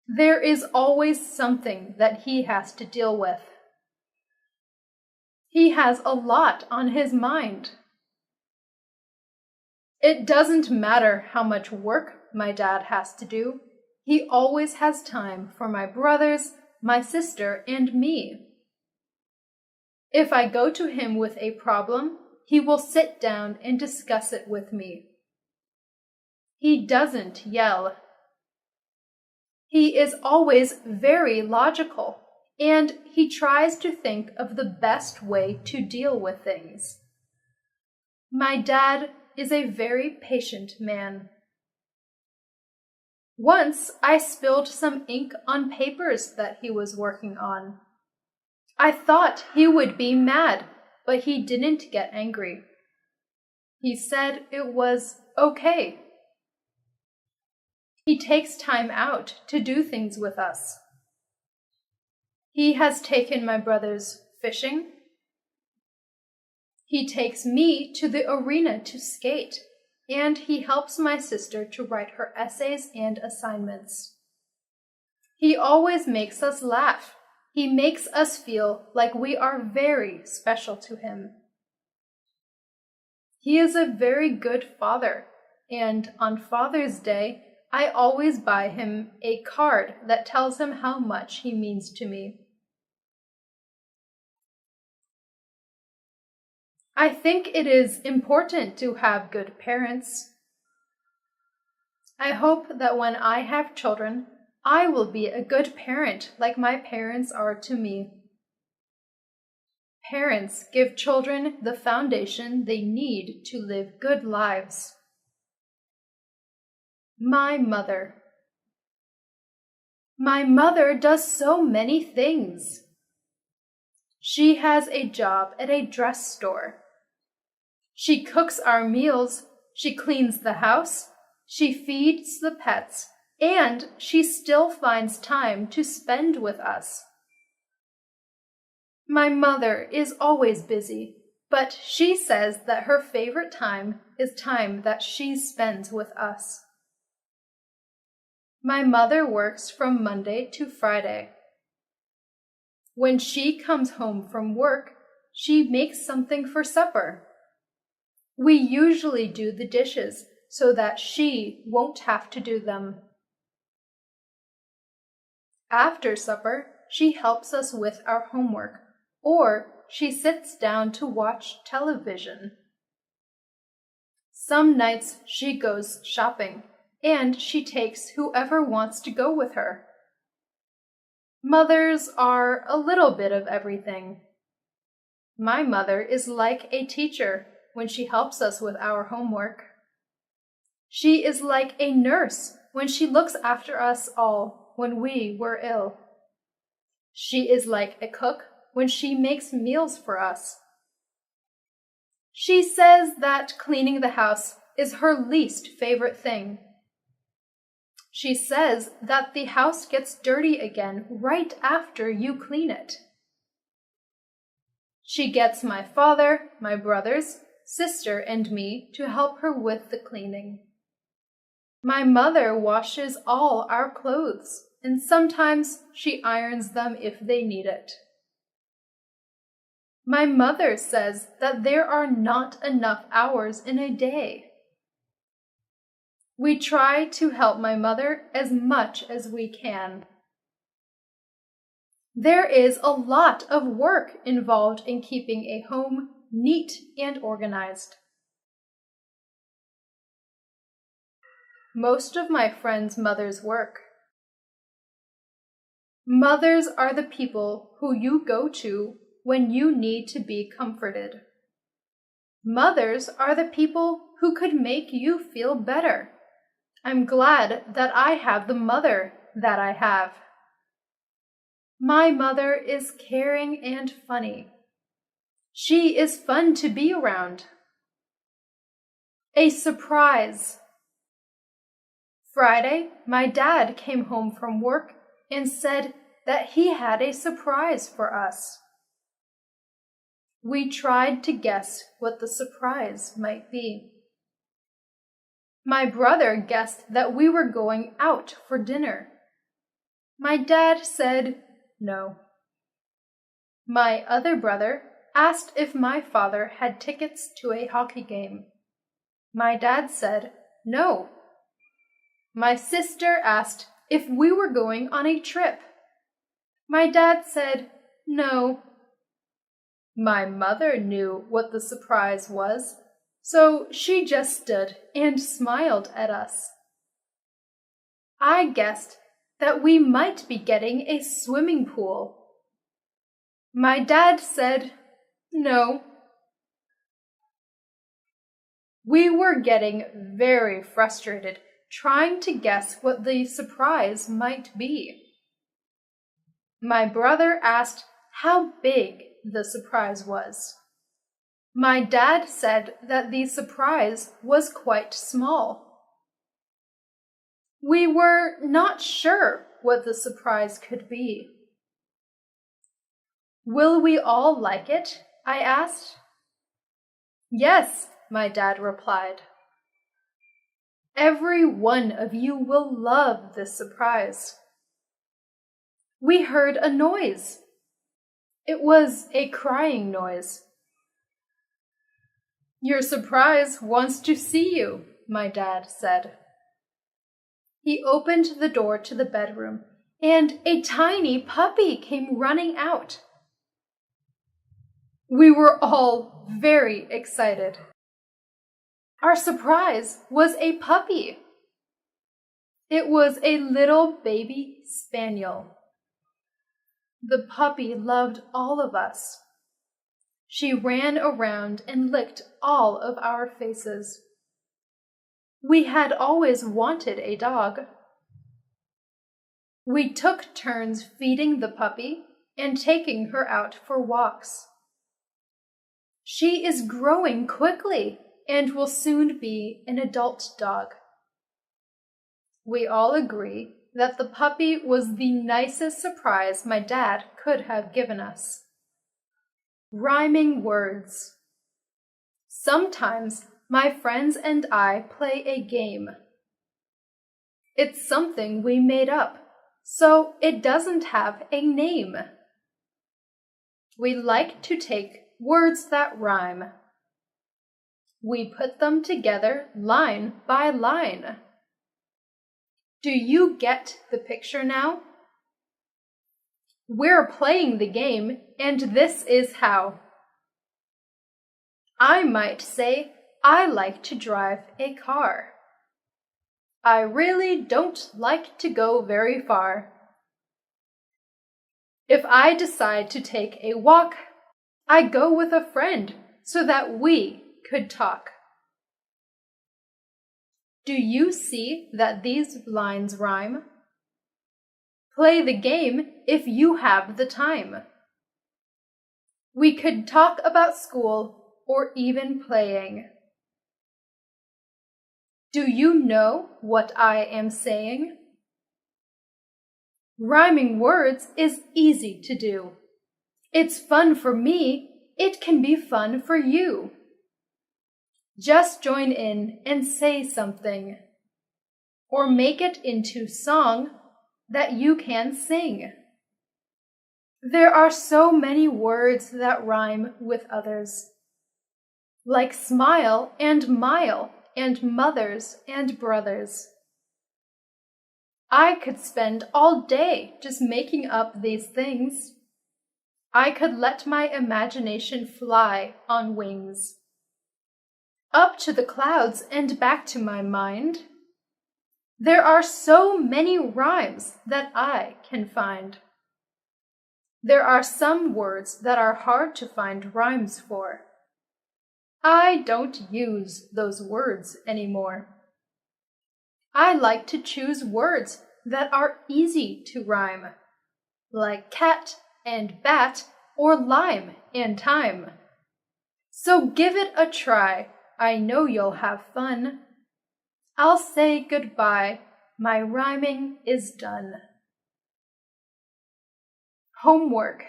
There is always something that he has to deal with. He has a lot on his mind. It doesn't matter how much work my dad has to do. He always has time for my brothers, my sister, and me. If I go to him with a problem, he will sit down and discuss it with me. He doesn't yell. He is always very logical, and he tries to think of the best way to deal with things. My dad is a very patient man. Once I spilled some ink on papers that he was working on. I thought he would be mad, but he didn't get angry. He said it was okay. He takes time out to do things with us. He has taken my brothers fishing. He takes me to the arena to skate, and he helps my sister to write her essays and assignments. He always makes us laugh. He makes us feel like we are very special to him. He is a very good father, and on Father's Day, I always buy him a card that tells him how much he means to me. I think it is important to have good parents. I hope that when I have children, I will be a good parent like my parents are to me. Parents give children the foundation they need to live good lives. My mother. My mother does so many things. She has a job at a dress store. She cooks our meals, she cleans the house, she feeds the pets, and she still finds time to spend with us. My mother is always busy, but she says that her favorite time is time that she spends with us. My mother works from Monday to Friday. When she comes home from work, she makes something for supper. We usually do the dishes so that she won't have to do them. After supper, she helps us with our homework, or she sits down to watch television. Some nights she goes shopping, and she takes whoever wants to go with her. Mothers are a little bit of everything. My mother is like a teacher when she helps us with our homework. She is like a nurse when she looks after us all when we were ill. She is like a cook when she makes meals for us. She says that cleaning the house is her least favorite thing. She says that the house gets dirty again right after you clean it. She gets my father, my brothers, sister, and me to help her with the cleaning. My mother washes all our clothes, and sometimes she irons them if they need it. My mother says that there are not enough hours in a day. We try to help my mother as much as we can. There is a lot of work involved in keeping a home neat and organized. Most of my friends' mothers work. Mothers are the people who you go to when you need to be comforted. Mothers are the people who could make you feel better. I'm glad that I have the mother that I have. My mother is caring and funny. She is fun to be around. A surprise. Friday, my dad came home from work and said that he had a surprise for us. We tried to guess what the surprise might be. My brother guessed that we were going out for dinner. My dad said no. My other brother asked if my father had tickets to a hockey game. My dad said no. My sister asked if we were going on a trip. My dad said, "No." My mother knew what the surprise was, so she just stood and smiled at us. I guessed that we might be getting a swimming pool. My dad said, "No." We were getting very frustrated trying to guess what the surprise might be. My brother asked how big the surprise was. My dad said that the surprise was quite small. We were not sure what the surprise could be. "Will we all like it?" I asked. "Yes," my dad replied. "Every one of you will love this surprise." We heard a noise. It was a crying noise. "Your surprise wants to see you," my dad said. He opened the door to the bedroom, and a tiny puppy came running out. We were all very excited. Our surprise was a puppy. It was a little baby spaniel. The puppy loved all of us. She ran around and licked all of our faces. We had always wanted a dog. We took turns feeding the puppy and taking her out for walks. She is growing quickly and will soon be an adult dog. We all agree that the puppy was the nicest surprise my dad could have given us. Rhyming words. Sometimes my friends and I play a game. It's something we made up, so it doesn't have a name. We like to take words that rhyme. We put them together line by line. Do you get the picture now? We're playing the game, and this is how. I might say, I like to drive a car. I really don't like to go very far. If I decide to take a walk, I go with a friend so that we could talk. Do you see that these lines rhyme? Play the game if you have the time. We could talk about school or even playing. Do you know what I am saying? Rhyming words is easy to do. It's fun for me. It can be fun for you. Just join in and say something, or make it into song that you can sing. There are so many words that rhyme with others, like smile and mile and mothers and brothers. I could spend all day just making up these things. I could let my imagination fly on wings. Up to the clouds and back to my mind. There are so many rhymes that I can find. There are some words that are hard to find rhymes for. I don't use those words anymore. I like to choose words that are easy to rhyme, like cat and bat or lime and time. So give it a try. I know you'll have fun. I'll say goodbye. My rhyming is done. Homework.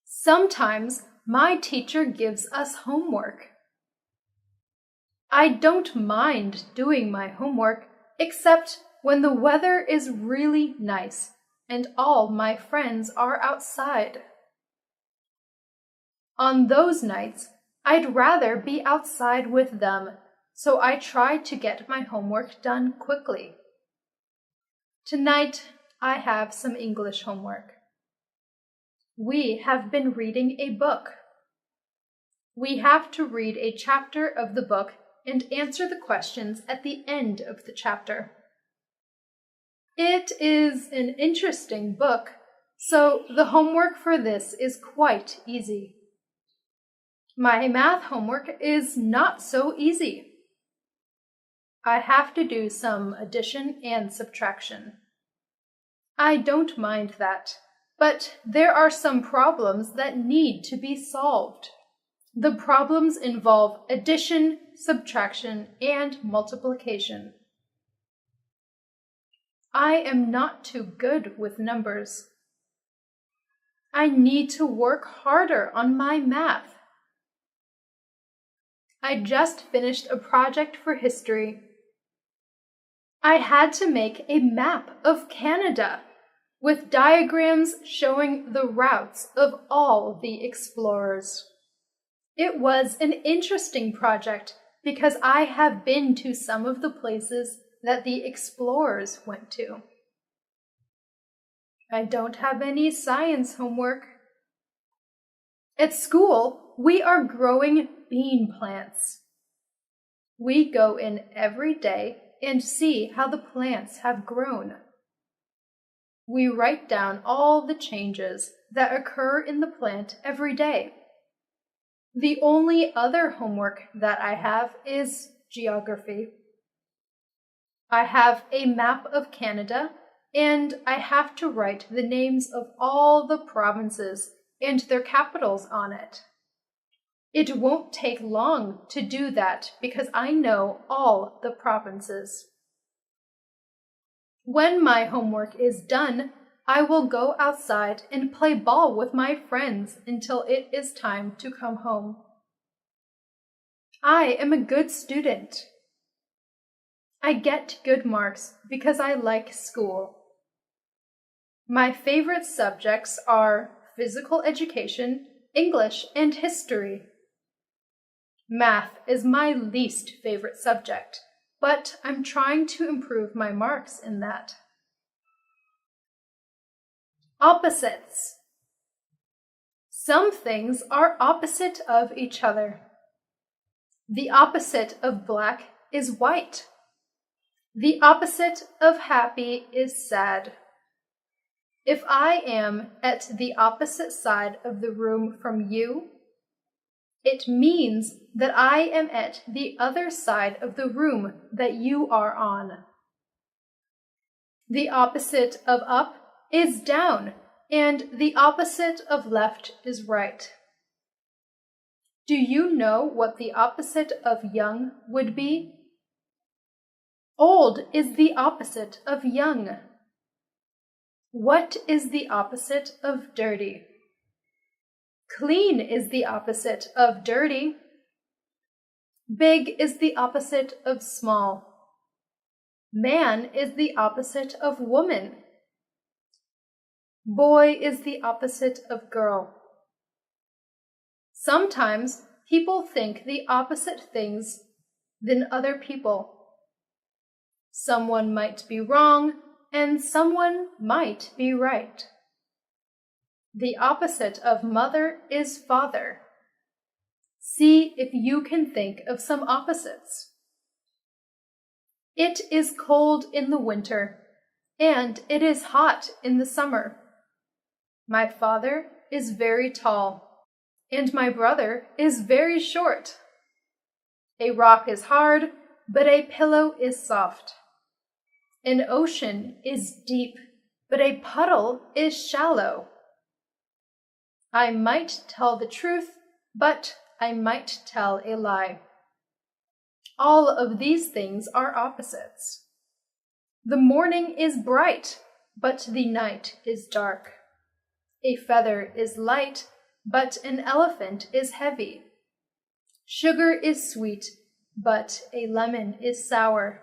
Sometimes my teacher gives us homework. I don't mind doing my homework except when the weather is really nice and all my friends are outside. On those nights, I'd rather be outside with them, so I try to get my homework done quickly. Tonight, I have some English homework. We have been reading a book. We have to read a chapter of the book and answer the questions at the end of the chapter. It is an interesting book, so the homework for this is quite easy. My math homework is not so easy. I have to do some addition and subtraction. I don't mind that, but there are some problems that need to be solved. The problems involve addition, subtraction, and multiplication. I am not too good with numbers. I need to work harder on my math. I just finished a project for history. I had to make a map of Canada with diagrams showing the routes of all the explorers. It was an interesting project because I have been to some of the places that the explorers went to. I don't have any science homework. At school, we are growing bean plants. We go in every day and see how the plants have grown. We write down all the changes that occur in the plant every day. The only other homework that I have is geography. I have a map of Canada, and I have to write the names of all the provinces and their capitals on it. It won't take long to do that because I know all the provinces. When my homework is done, I will go outside and play ball with my friends until it is time to come home. I am a good student. I get good marks because I like school. My favorite subjects are physical education, English, and history. Math is my least favorite subject, but I'm trying to improve my marks in that. Opposites. Some things are opposite of each other. The opposite of black is white. The opposite of happy is sad. If I am at the opposite side of the room from you, it means that I am at the other side of the room that you are on. The opposite of up is down, and the opposite of left is right. Do you know what the opposite of young would be? Old is the opposite of young. What is the opposite of dirty? Clean is the opposite of dirty. Big is the opposite of small. Man is the opposite of woman. Boy is the opposite of girl. Sometimes people think the opposite things than other people. Someone might be wrong, and someone might be right. The opposite of mother is father. See if you can think of some opposites. It is cold in the winter, and it is hot in the summer. My father is very tall, and my brother is very short. A rock is hard, but a pillow is soft. An ocean is deep, but a puddle is shallow. I might tell the truth, but I might tell a lie. All of these things are opposites. The morning is bright, but the night is dark. A feather is light, but an elephant is heavy. Sugar is sweet, but a lemon is sour.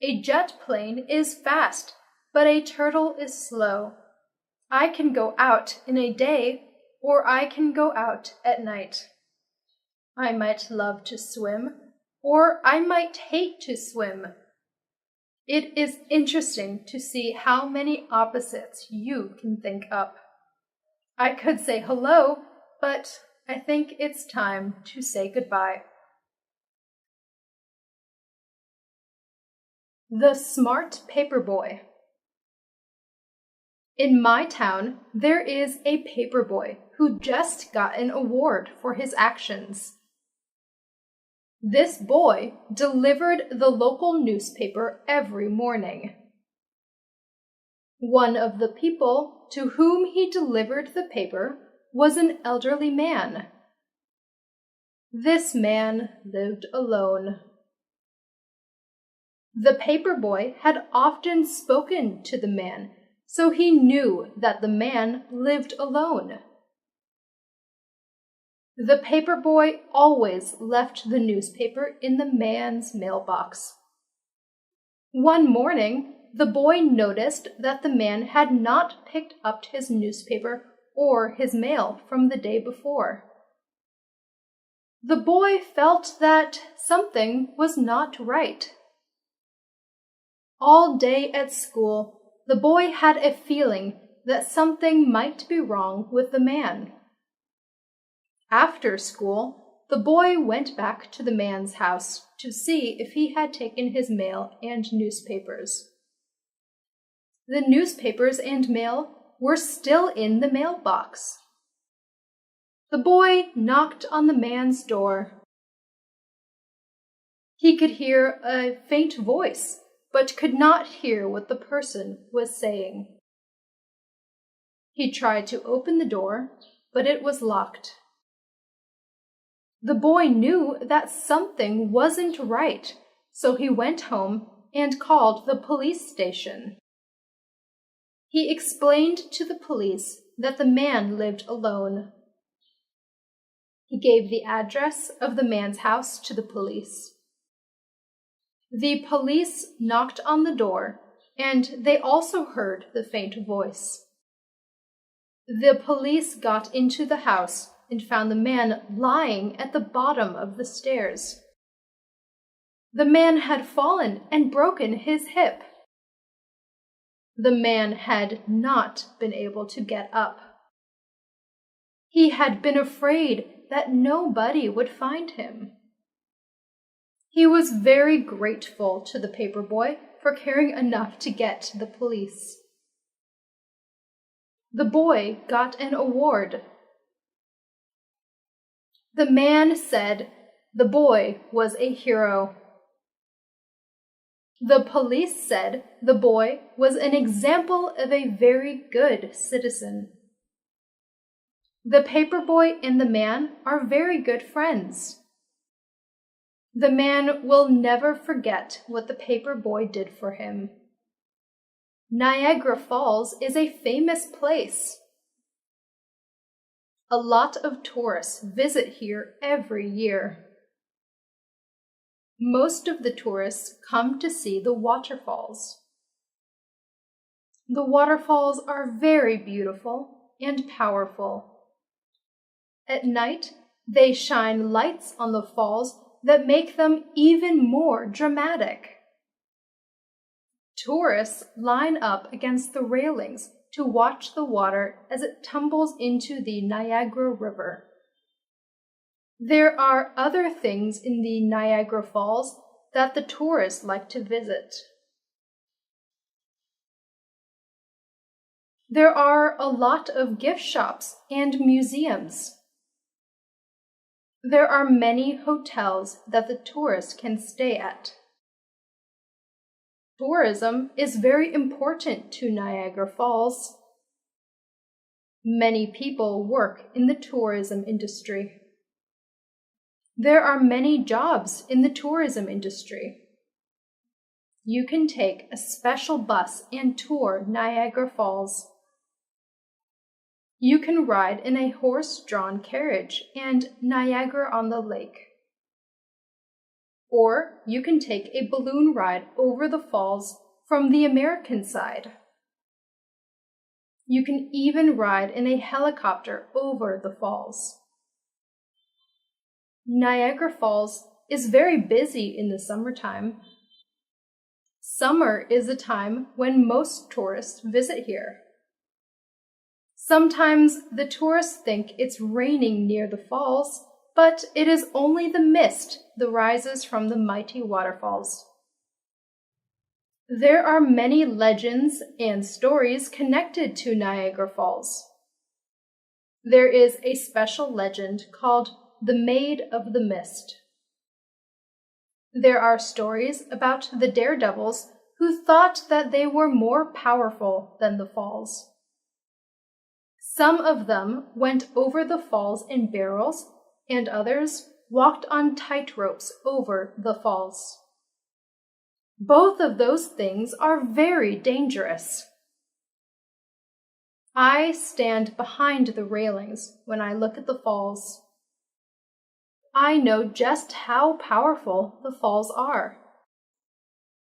A jet plane is fast, but a turtle is slow. I can go out in a day, or I can go out at night. I might love to swim, or I might hate to swim. It is interesting to see how many opposites you can think up. I could say hello, but I think it's time to say goodbye. The Smart Paperboy. In my town, there is a paperboy who just got an award for his actions. This boy delivered the local newspaper every morning. One of the people to whom he delivered the paper was an elderly man. This man lived alone. The paperboy had often spoken to the man, so he knew that the man lived alone. The paperboy always left the newspaper in the man's mailbox. One morning, the boy noticed that the man had not picked up his newspaper or his mail from the day before. The boy felt that something was not right. All day at school, the boy had a feeling that something might be wrong with the man. After school, the boy went back to the man's house to see if he had taken his mail and newspapers. The newspapers and mail were still in the mailbox. The boy knocked on the man's door. He could hear a faint voice, but could not hear what the person was saying. He tried to open the door, but it was locked. The boy knew that something wasn't right, so he went home and called the police station. He explained to the police that the man lived alone. He gave the address of the man's house to the police. The police knocked on the door, and they also heard the faint voice. The police got into the house and found the man lying at the bottom of the stairs. The man had fallen and broken his hip. The man had not been able to get up. He had been afraid that nobody would find him. He was very grateful to the paperboy for caring enough to get to the police. The boy got an award. The man said the boy was a hero. The police said the boy was an example of a very good citizen. The paperboy and the man are very good friends. The man will never forget what the paperboy did for him. Niagara Falls is a famous place. A lot of tourists visit here every year. Most of the tourists come to see the waterfalls. The waterfalls are very beautiful and powerful. At night, they shine lights on the falls that make them even more dramatic. Tourists line up against the railings to watch the water as it tumbles into the Niagara River. There are other things in the Niagara Falls that the tourists like to visit. There are a lot of gift shops and museums. There are many hotels that the tourists can stay at. Tourism is very important to Niagara Falls. Many people work in the tourism industry. There are many jobs in the tourism industry. You can take a special bus and tour Niagara Falls. You can ride in a horse-drawn carriage and Niagara-on-the-Lake. Or you can take a balloon ride over the falls from the American side. You can even ride in a helicopter over the falls. Niagara Falls is very busy in the summertime. Summer is a time when most tourists visit here. Sometimes the tourists think it's raining near the falls, but it is only the mist that rises from the mighty waterfalls. There are many legends and stories connected to Niagara Falls. There is a special legend called the Maid of the Mist. There are stories about the daredevils who thought that they were more powerful than the falls. Some of them went over the falls in barrels, and others walked on tightropes over the falls. Both of those things are very dangerous. I stand behind the railings when I look at the falls. I know just how powerful the falls are.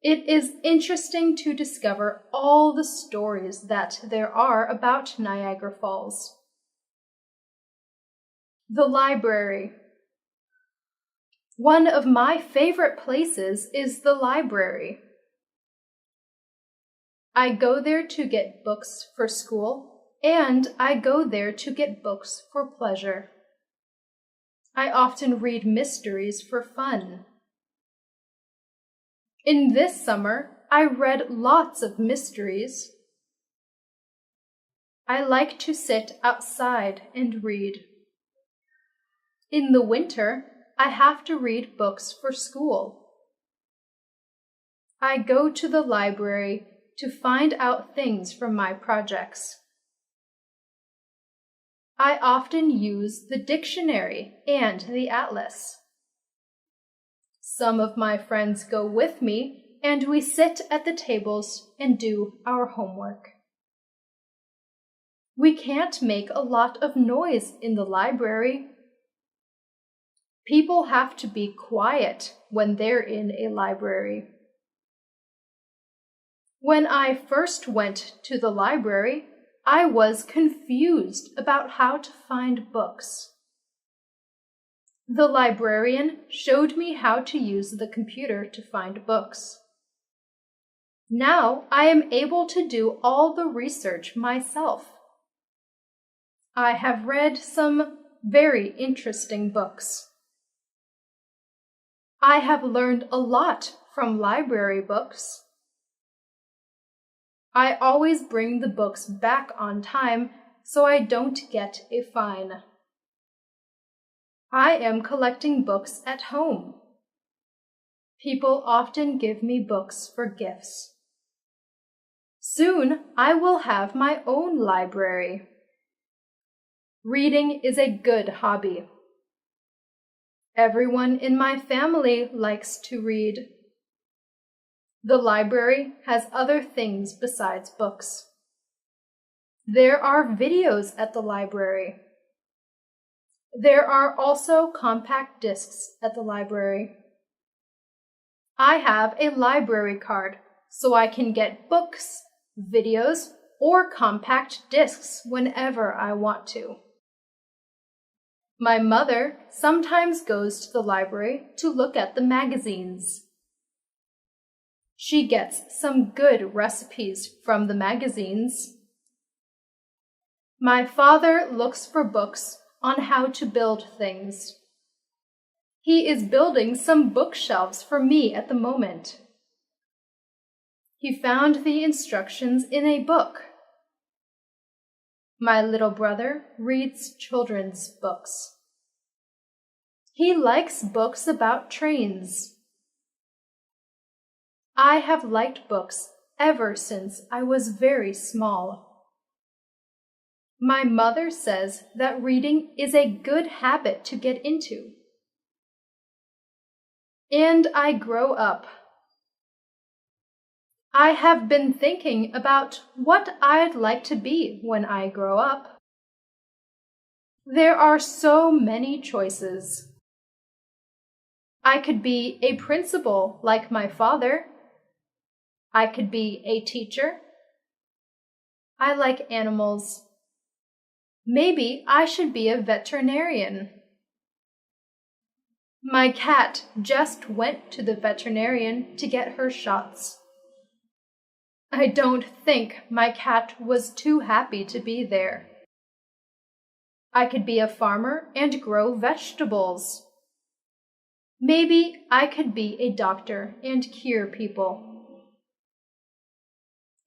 It is interesting to discover all the stories that there are about Niagara Falls. The library. One of my favorite places is the library. I go there to get books for school, and I go there to get books for pleasure. I often read mysteries for fun. In this summer, I read lots of mysteries. I like to sit outside and read. In the winter, I have to read books for school. I go to the library to find out things from my projects. I often use the dictionary and the atlas. Some of my friends go with me, and we sit at the tables and do our homework. We can't make a lot of noise in the library. People have to be quiet when they're in a library. When I first went to the library, I was confused about how to find books. The librarian showed me how to use the computer to find books. Now I am able to do all the research myself. I have read some very interesting books. I have learned a lot from library books. I always bring the books back on time so I don't get a fine. I am collecting books at home. People often give me books for gifts. Soon I will have my own library. Reading is a good hobby. Everyone in my family likes to read. The library has other things besides books. There are videos at the library. There are also compact discs at the library. I have a library card, so I can get books, videos, or compact discs whenever I want to. My mother sometimes goes to the library to look at the magazines. She gets some good recipes from the magazines. My father looks for books on how to build things. He is building some bookshelves for me at the moment. He found the instructions in a book. My little brother reads children's books. He likes books about trains. I have liked books ever since I was very small. My mother says that reading is a good habit to get into. And I grow up. I have been thinking about what I'd like to be when I grow up. There are so many choices. I could be a principal like my father. I could be a teacher. I like animals. Maybe I should be a veterinarian. My cat just went to the veterinarian to get her shots. I don't think my cat was too happy to be there. I could be a farmer and grow vegetables. Maybe I could be a doctor and cure people.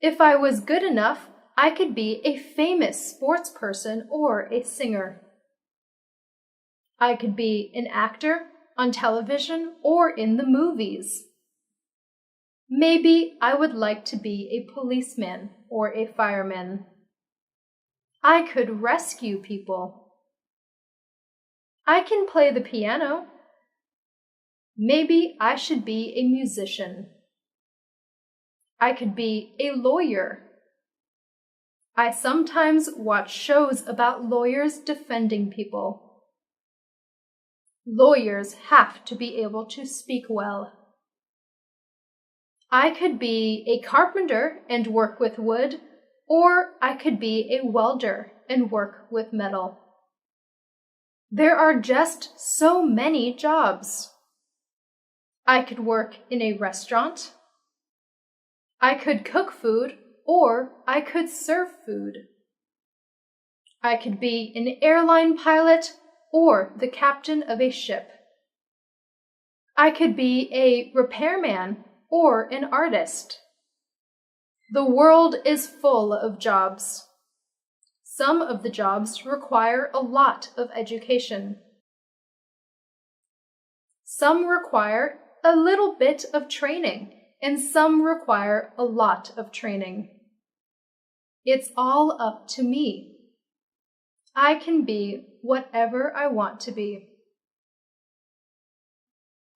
If I was good enough, I could be a famous sports person or a singer. I could be an actor on television or in the movies. Maybe I would like to be a policeman or a fireman. I could rescue people. I can play the piano. Maybe I should be a musician. I could be a lawyer. I sometimes watch shows about lawyers defending people. Lawyers have to be able to speak well. I could be a carpenter and work with wood, or I could be a welder and work with metal. There are just so many jobs. I could work in a restaurant. I could cook food, or I could serve food. I could be an airline pilot or the captain of a ship. I could be a repairman or an artist. The world is full of jobs. Some of the jobs require a lot of education. Some require a little bit of training, and some require a lot of training. It's all up to me. I can be whatever I want to be.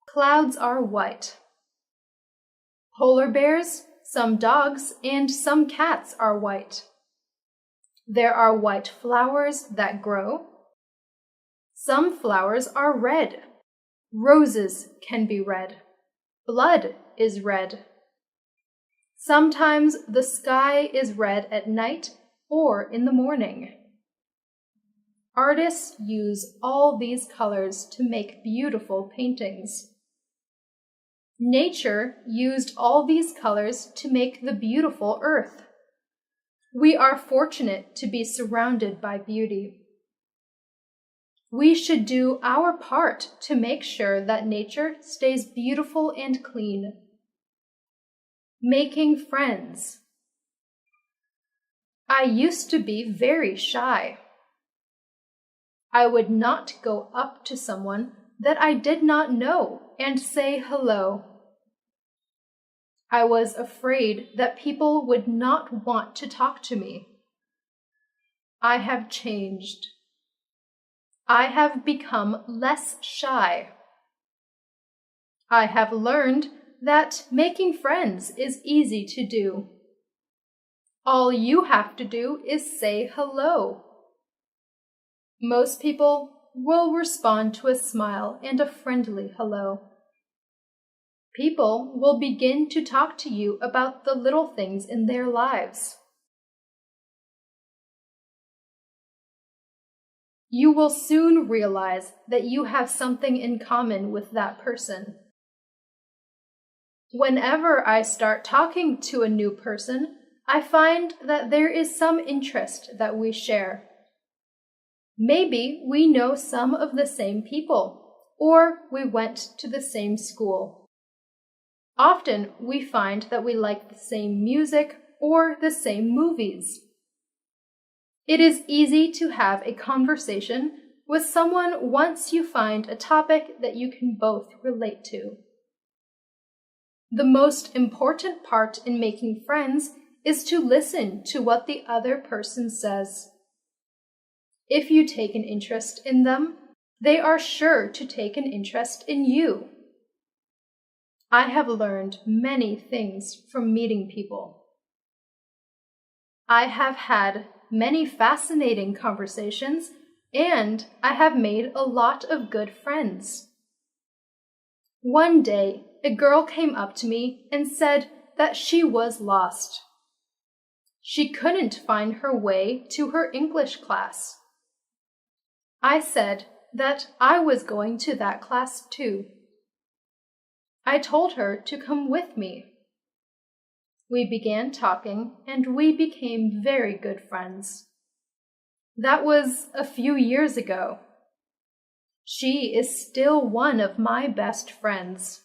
Clouds are white. Polar bears, some dogs, and some cats are white. There are white flowers that grow. Some flowers are red. Roses can be red. Blood is red. Sometimes the sky is red at night or in the morning. Artists use all these colors to make beautiful paintings. Nature used all these colors to make the beautiful earth. We are fortunate to be surrounded by beauty. We should do our part to make sure that nature stays beautiful and clean. Making friends. I used to be very shy. I would not go up to someone that I did not know and say hello. I was afraid that people would not want to talk to me. I have changed. I have become less shy. I have learned that making friends is easy to do. All you have to do is say hello. Most people will respond to a smile and a friendly hello. People will begin to talk to you about the little things in their lives. You will soon realize that you have something in common with that person. Whenever I start talking to a new person, I find that there is some interest that we share. Maybe we know some of the same people, or we went to the same school. Often we find that we like the same music or the same movies. It is easy to have a conversation with someone once you find a topic that you can both relate to. The most important part in making friends is to listen to what the other person says. If you take an interest in them, they are sure to take an interest in you. I have learned many things from meeting people. I have had many fascinating conversations, and I have made a lot of good friends. One day, a girl came up to me and said that she was lost. She couldn't find her way to her English class. I said that I was going to that class too. I told her to come with me. We began talking, and we became very good friends. That was a few years ago. She is still one of my best friends.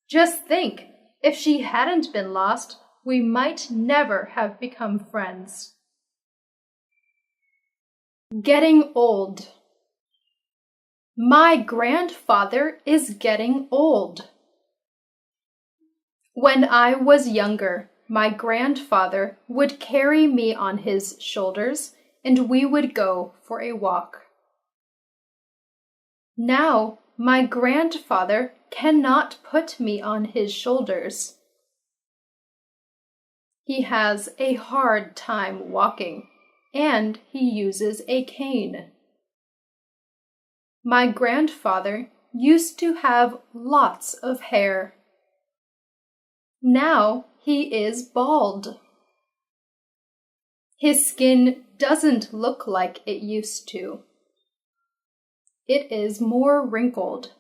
Just think, if she hadn't been lost, we might never have become friends. Getting old. My grandfather is getting old. When I was younger, my grandfather would carry me on his shoulders and we would go for a walk. Now, my grandfather cannot put me on his shoulders. He has a hard time walking, and he uses a cane. My grandfather used to have lots of hair. Now he is bald. His skin doesn't look like it used to. It is more wrinkled.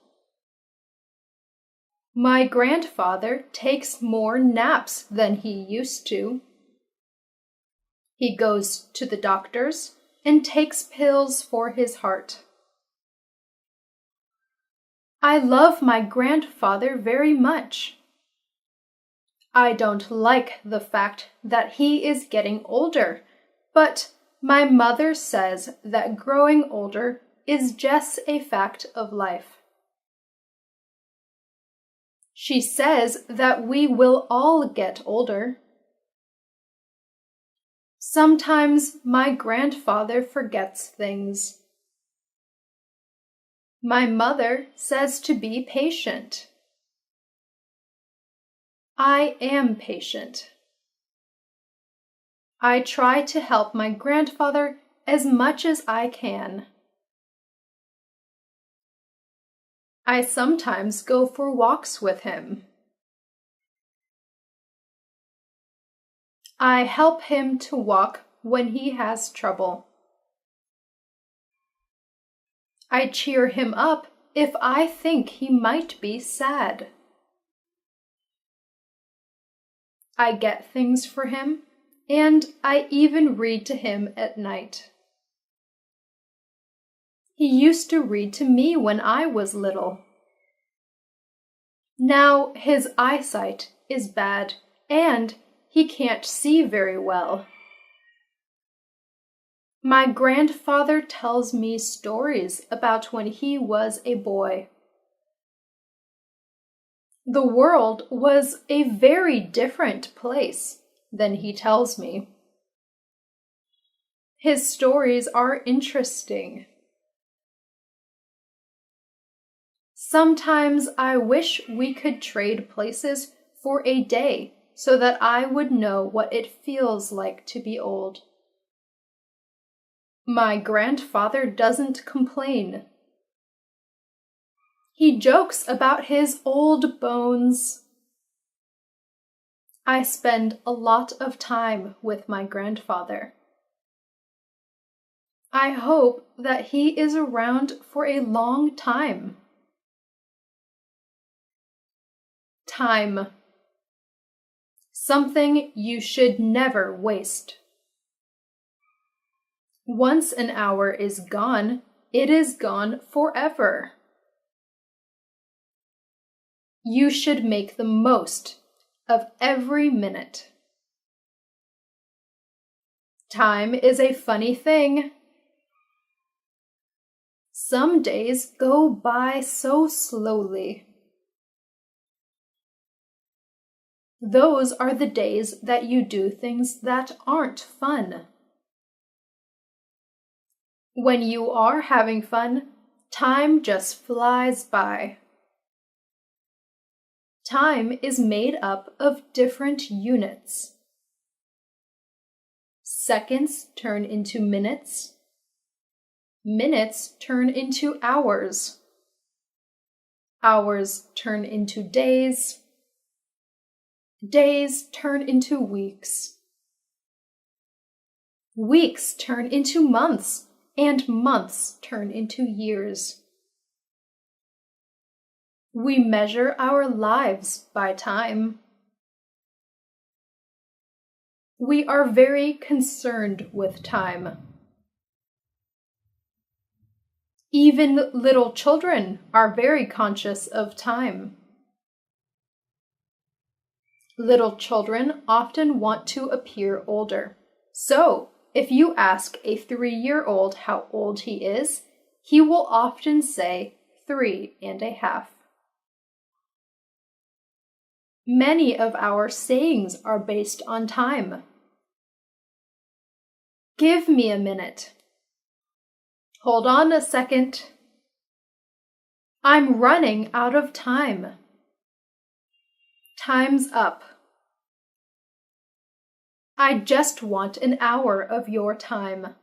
My grandfather takes more naps than he used to. He goes to the doctors and takes pills for his heart. I love my grandfather very much. I don't like the fact that he is getting older, but my mother says that growing older is just a fact of life. She says that we will all get older. Sometimes my grandfather forgets things. My mother says to be patient. I am patient. I try to help my grandfather as much as I can. I sometimes go for walks with him. I help him to walk when he has trouble. I cheer him up if I think he might be sad. I get things for him, and I even read to him at night. He used to read to me when I was little. Now his eyesight is bad, and he can't see very well. My grandfather tells me stories about when he was a boy. The world was a very different place than he tells me. His stories are interesting. Sometimes I wish we could trade places for a day so that I would know what it feels like to be old. My grandfather doesn't complain. He jokes about his old bones. I spend a lot of time with my grandfather. I hope that he is around for a long time. Time. Something you should never waste. Once an hour is gone, it is gone forever. You should make the most of every minute. Time is a funny thing. Some days go by so slowly. Those are the days that you do things that aren't fun. When you are having fun, time just flies by. Time is made up of different units. Seconds turn into minutes. Minutes turn into hours. Hours turn into days. Days turn into weeks. Weeks turn into months, and months turn into years. We measure our lives by time. We are very concerned with time. Even little children are very conscious of time. Little children often want to appear older. So, if you ask a 3-year-old how old he is, he will often say 3.5. Many of our sayings are based on time. Give me a minute. Hold on a second. I'm running out of time. Time's up. I just want an hour of your time.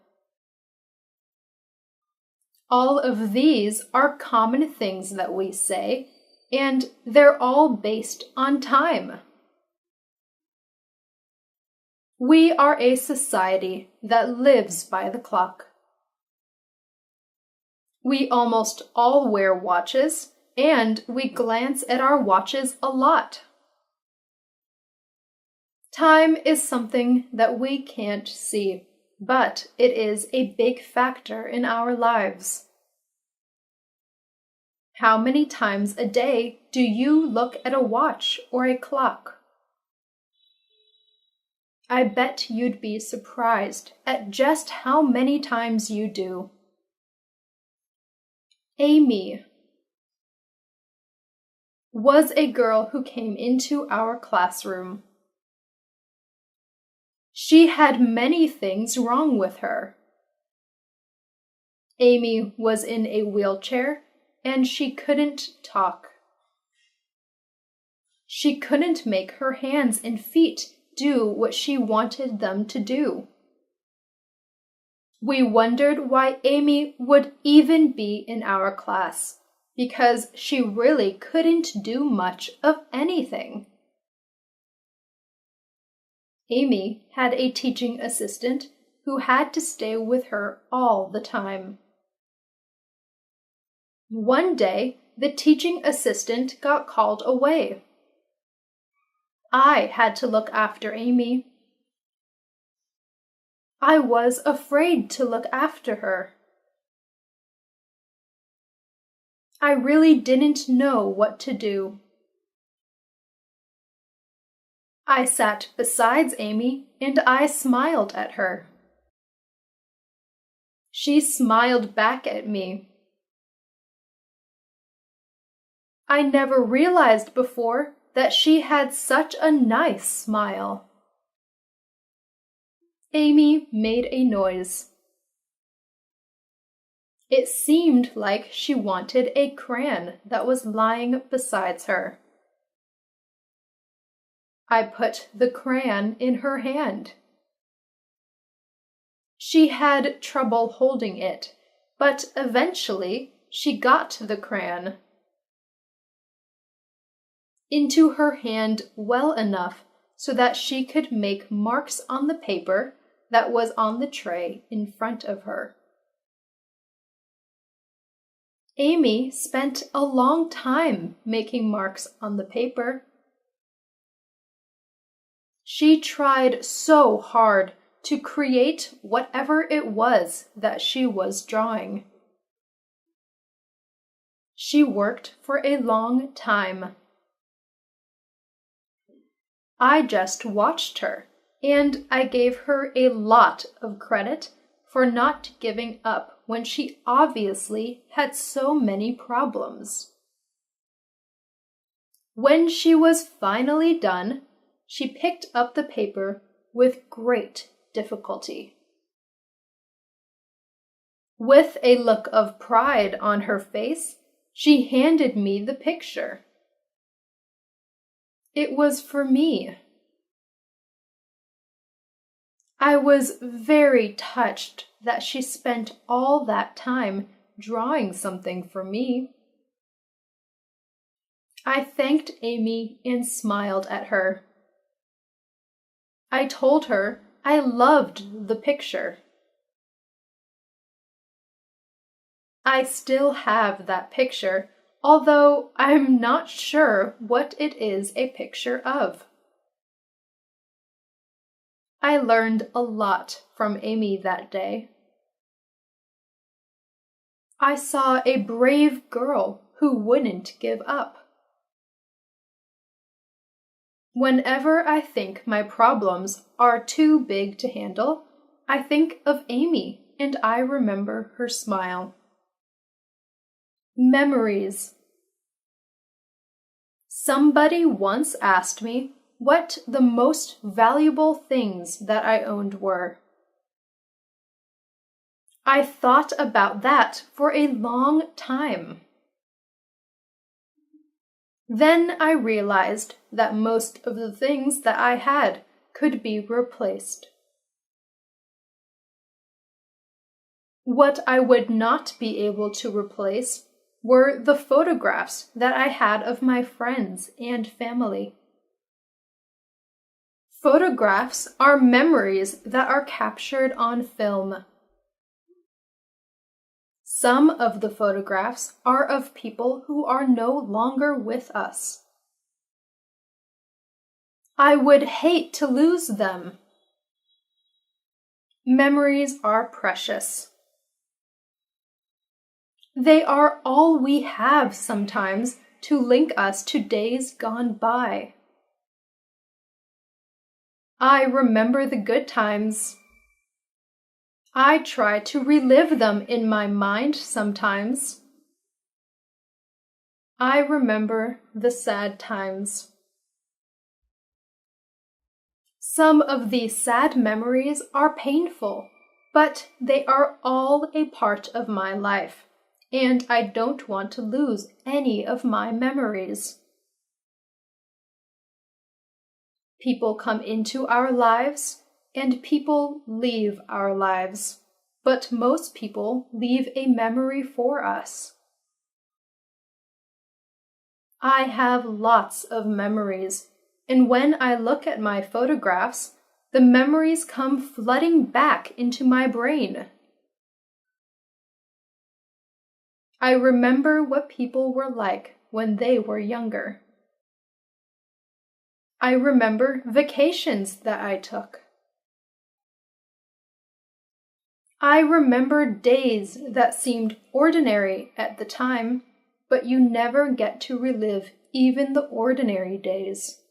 All of these are common things that we say, and they're all based on time. We are a society that lives by the clock. We almost all wear watches, and we glance at our watches a lot. Time is something that we can't see, but it is a big factor in our lives. How many times a day do you look at a watch or a clock? I bet you'd be surprised at just how many times you do. Amy was a girl who came into our classroom. She had many things wrong with her. Amy was in a wheelchair and she couldn't talk. She couldn't make her hands and feet do what she wanted them to do. We wondered why Amy would even be in our class, because she really couldn't do much of anything. Amy had a teaching assistant who had to stay with her all the time. One day, the teaching assistant got called away. I had to look after Amy. I was afraid to look after her. I really didn't know what to do. I sat beside Amy and I smiled at her. She smiled back at me. I never realized before that she had such a nice smile. Amy made a noise. It seemed like she wanted a crayon that was lying beside her. I put the crayon in her hand. She had trouble holding it, but eventually she got the crayon into her hand well enough so that she could make marks on the paper that was on the tray in front of her. Amy spent a long time making marks on the paper. She tried so hard to create whatever it was that she was drawing. She worked for a long time. I just watched her, and I gave her a lot of credit for not giving up when she obviously had so many problems. When she was finally done, she picked up the paper with great difficulty. With a look of pride on her face, she handed me the picture. It was for me. I was very touched that she spent all that time drawing something for me. I thanked Amy and smiled at her. I told her I loved the picture. I still have that picture, although I'm not sure what it is a picture of. I learned a lot from Amy that day. I saw a brave girl who wouldn't give up. Whenever I think my problems are too big to handle, I think of Amy and I remember her smile. Memories. Somebody once asked me what the most valuable things that I owned were. I thought about that for a long time. Then I realized that most of the things that I had could be replaced. What I would not be able to replace were the photographs that I had of my friends and family. Photographs are memories that are captured on film. Some of the photographs are of people who are no longer with us. I would hate to lose them. Memories are precious. They are all we have sometimes to link us to days gone by. I remember the good times. I try to relive them in my mind sometimes. I remember the sad times. Some of these sad memories are painful, but they are all a part of my life, and I don't want to lose any of my memories. People come into our lives, and people leave our lives, but most people leave a memory for us. I have lots of memories, and when I look at my photographs, the memories come flooding back into my brain. I remember what people were like when they were younger. I remember vacations that I took. I remember days that seemed ordinary at the time, but you never get to relive even the ordinary days.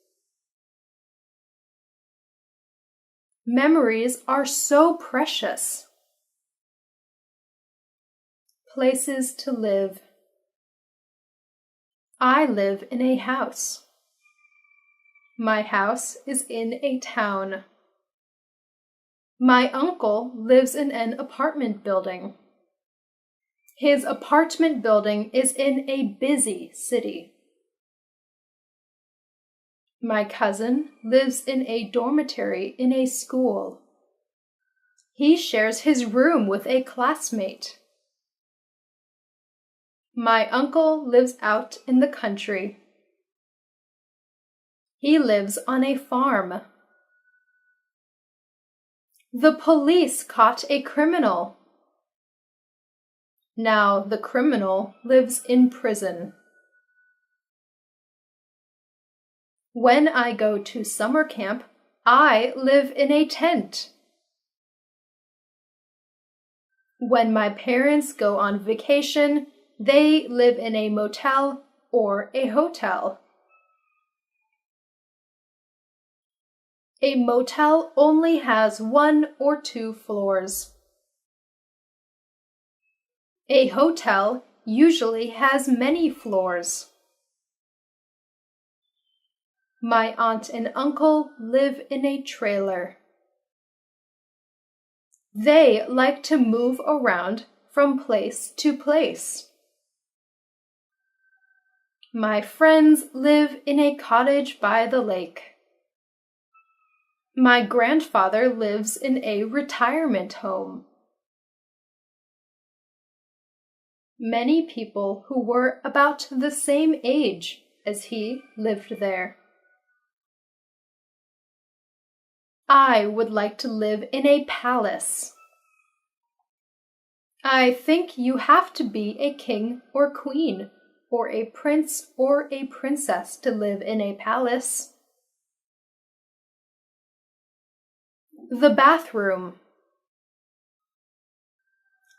Memories are so precious. Places to live. I live in a house. My house is in a town. My uncle lives in an apartment building. His apartment building is in a busy city. My cousin lives in a dormitory in a school. He shares his room with a classmate. My uncle lives out in the country. He lives on a farm. The police caught a criminal. Now the criminal lives in prison. When I go to summer camp, I live in a tent. When my parents go on vacation, they live in a motel or a hotel. A motel only has 1 or 2 floors. A hotel usually has many floors. My aunt and uncle live in a trailer. They like to move around from place to place. My friends live in a cottage by the lake. My grandfather lives in a retirement home. Many people who were about the same age as he lived there. I would like to live in a palace. I think you have to be a king or queen, or a prince or a princess to live in a palace. The bathroom.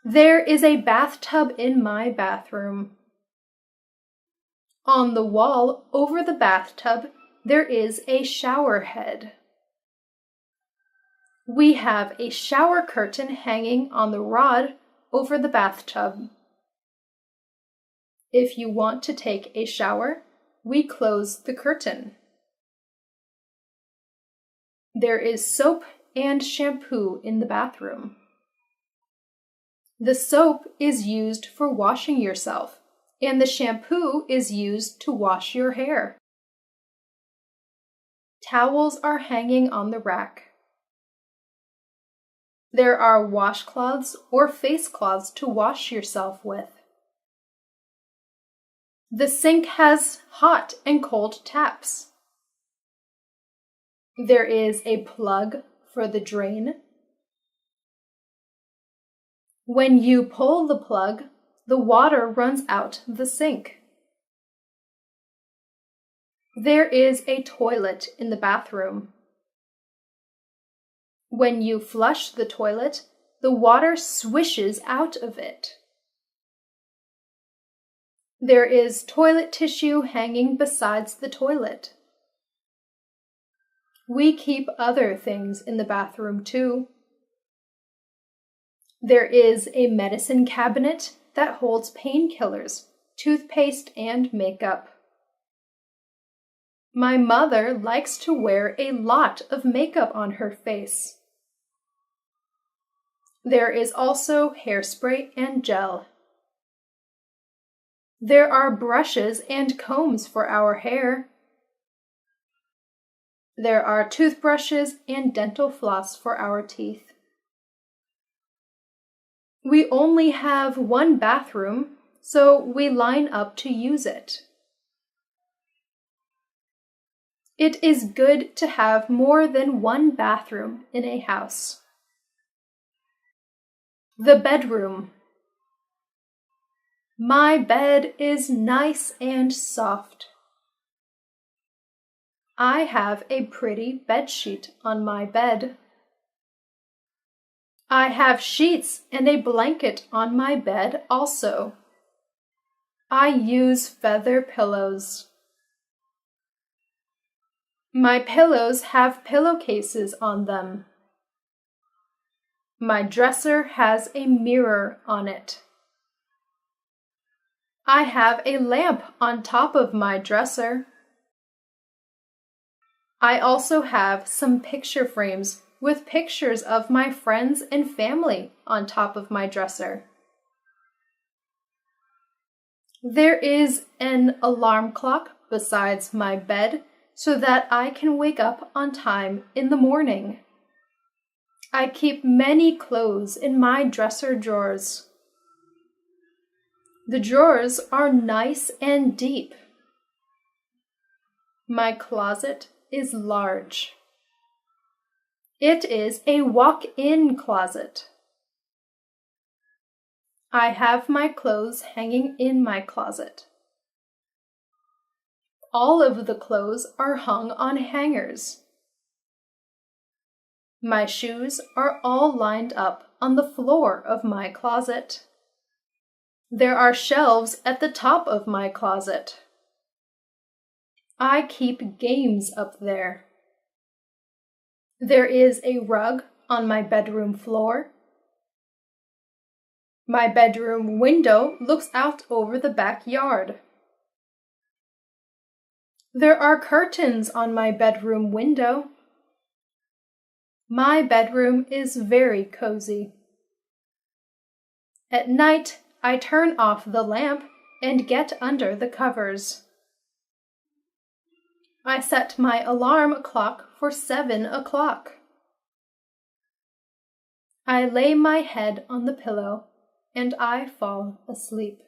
There is a bathtub in my bathroom. On the wall over the bathtub, there is a shower head. We have a shower curtain hanging on the rod over the bathtub. If you want to take a shower, we close the curtain. There is soap and shampoo in the bathroom. The soap is used for washing yourself, and the shampoo is used to wash your hair. Towels are hanging on the rack. There are washcloths or face cloths to wash yourself with. The sink has hot and cold taps. There is a plug for the drain. When you pull the plug, the water runs out the sink. There is a toilet in the bathroom. When you flush the toilet, the water swishes out of it. There is toilet tissue hanging besides the toilet. We keep other things in the bathroom too. There is a medicine cabinet that holds painkillers, toothpaste, and makeup. My mother likes to wear a lot of makeup on her face. There is also hairspray and gel. There are brushes and combs for our hair. There are toothbrushes and dental floss for our teeth. We only have one bathroom, so we line up to use it. It is good to have more than one bathroom in a house. The bedroom. My bed is nice and soft. I have a pretty bedsheet on my bed. I have sheets and a blanket on my bed also. I use feather pillows. My pillows have pillowcases on them. My dresser has a mirror on it. I have a lamp on top of my dresser. I also have some picture frames with pictures of my friends and family on top of my dresser. There is an alarm clock besides my bed so that I can wake up on time in the morning. I keep many clothes in my dresser drawers. The drawers are nice and deep. My closet is large. It is a walk-in closet. I have my clothes hanging in my closet. All of the clothes are hung on hangers. My shoes are all lined up on the floor of my closet. There are shelves at the top of my closet. I keep games up there. There is a rug on my bedroom floor. My bedroom window looks out over the backyard. There are curtains on my bedroom window. My bedroom is very cozy. At night, I turn off the lamp and get under the covers. I set my alarm clock for 7 o'clock. I lay my head on the pillow and I fall asleep.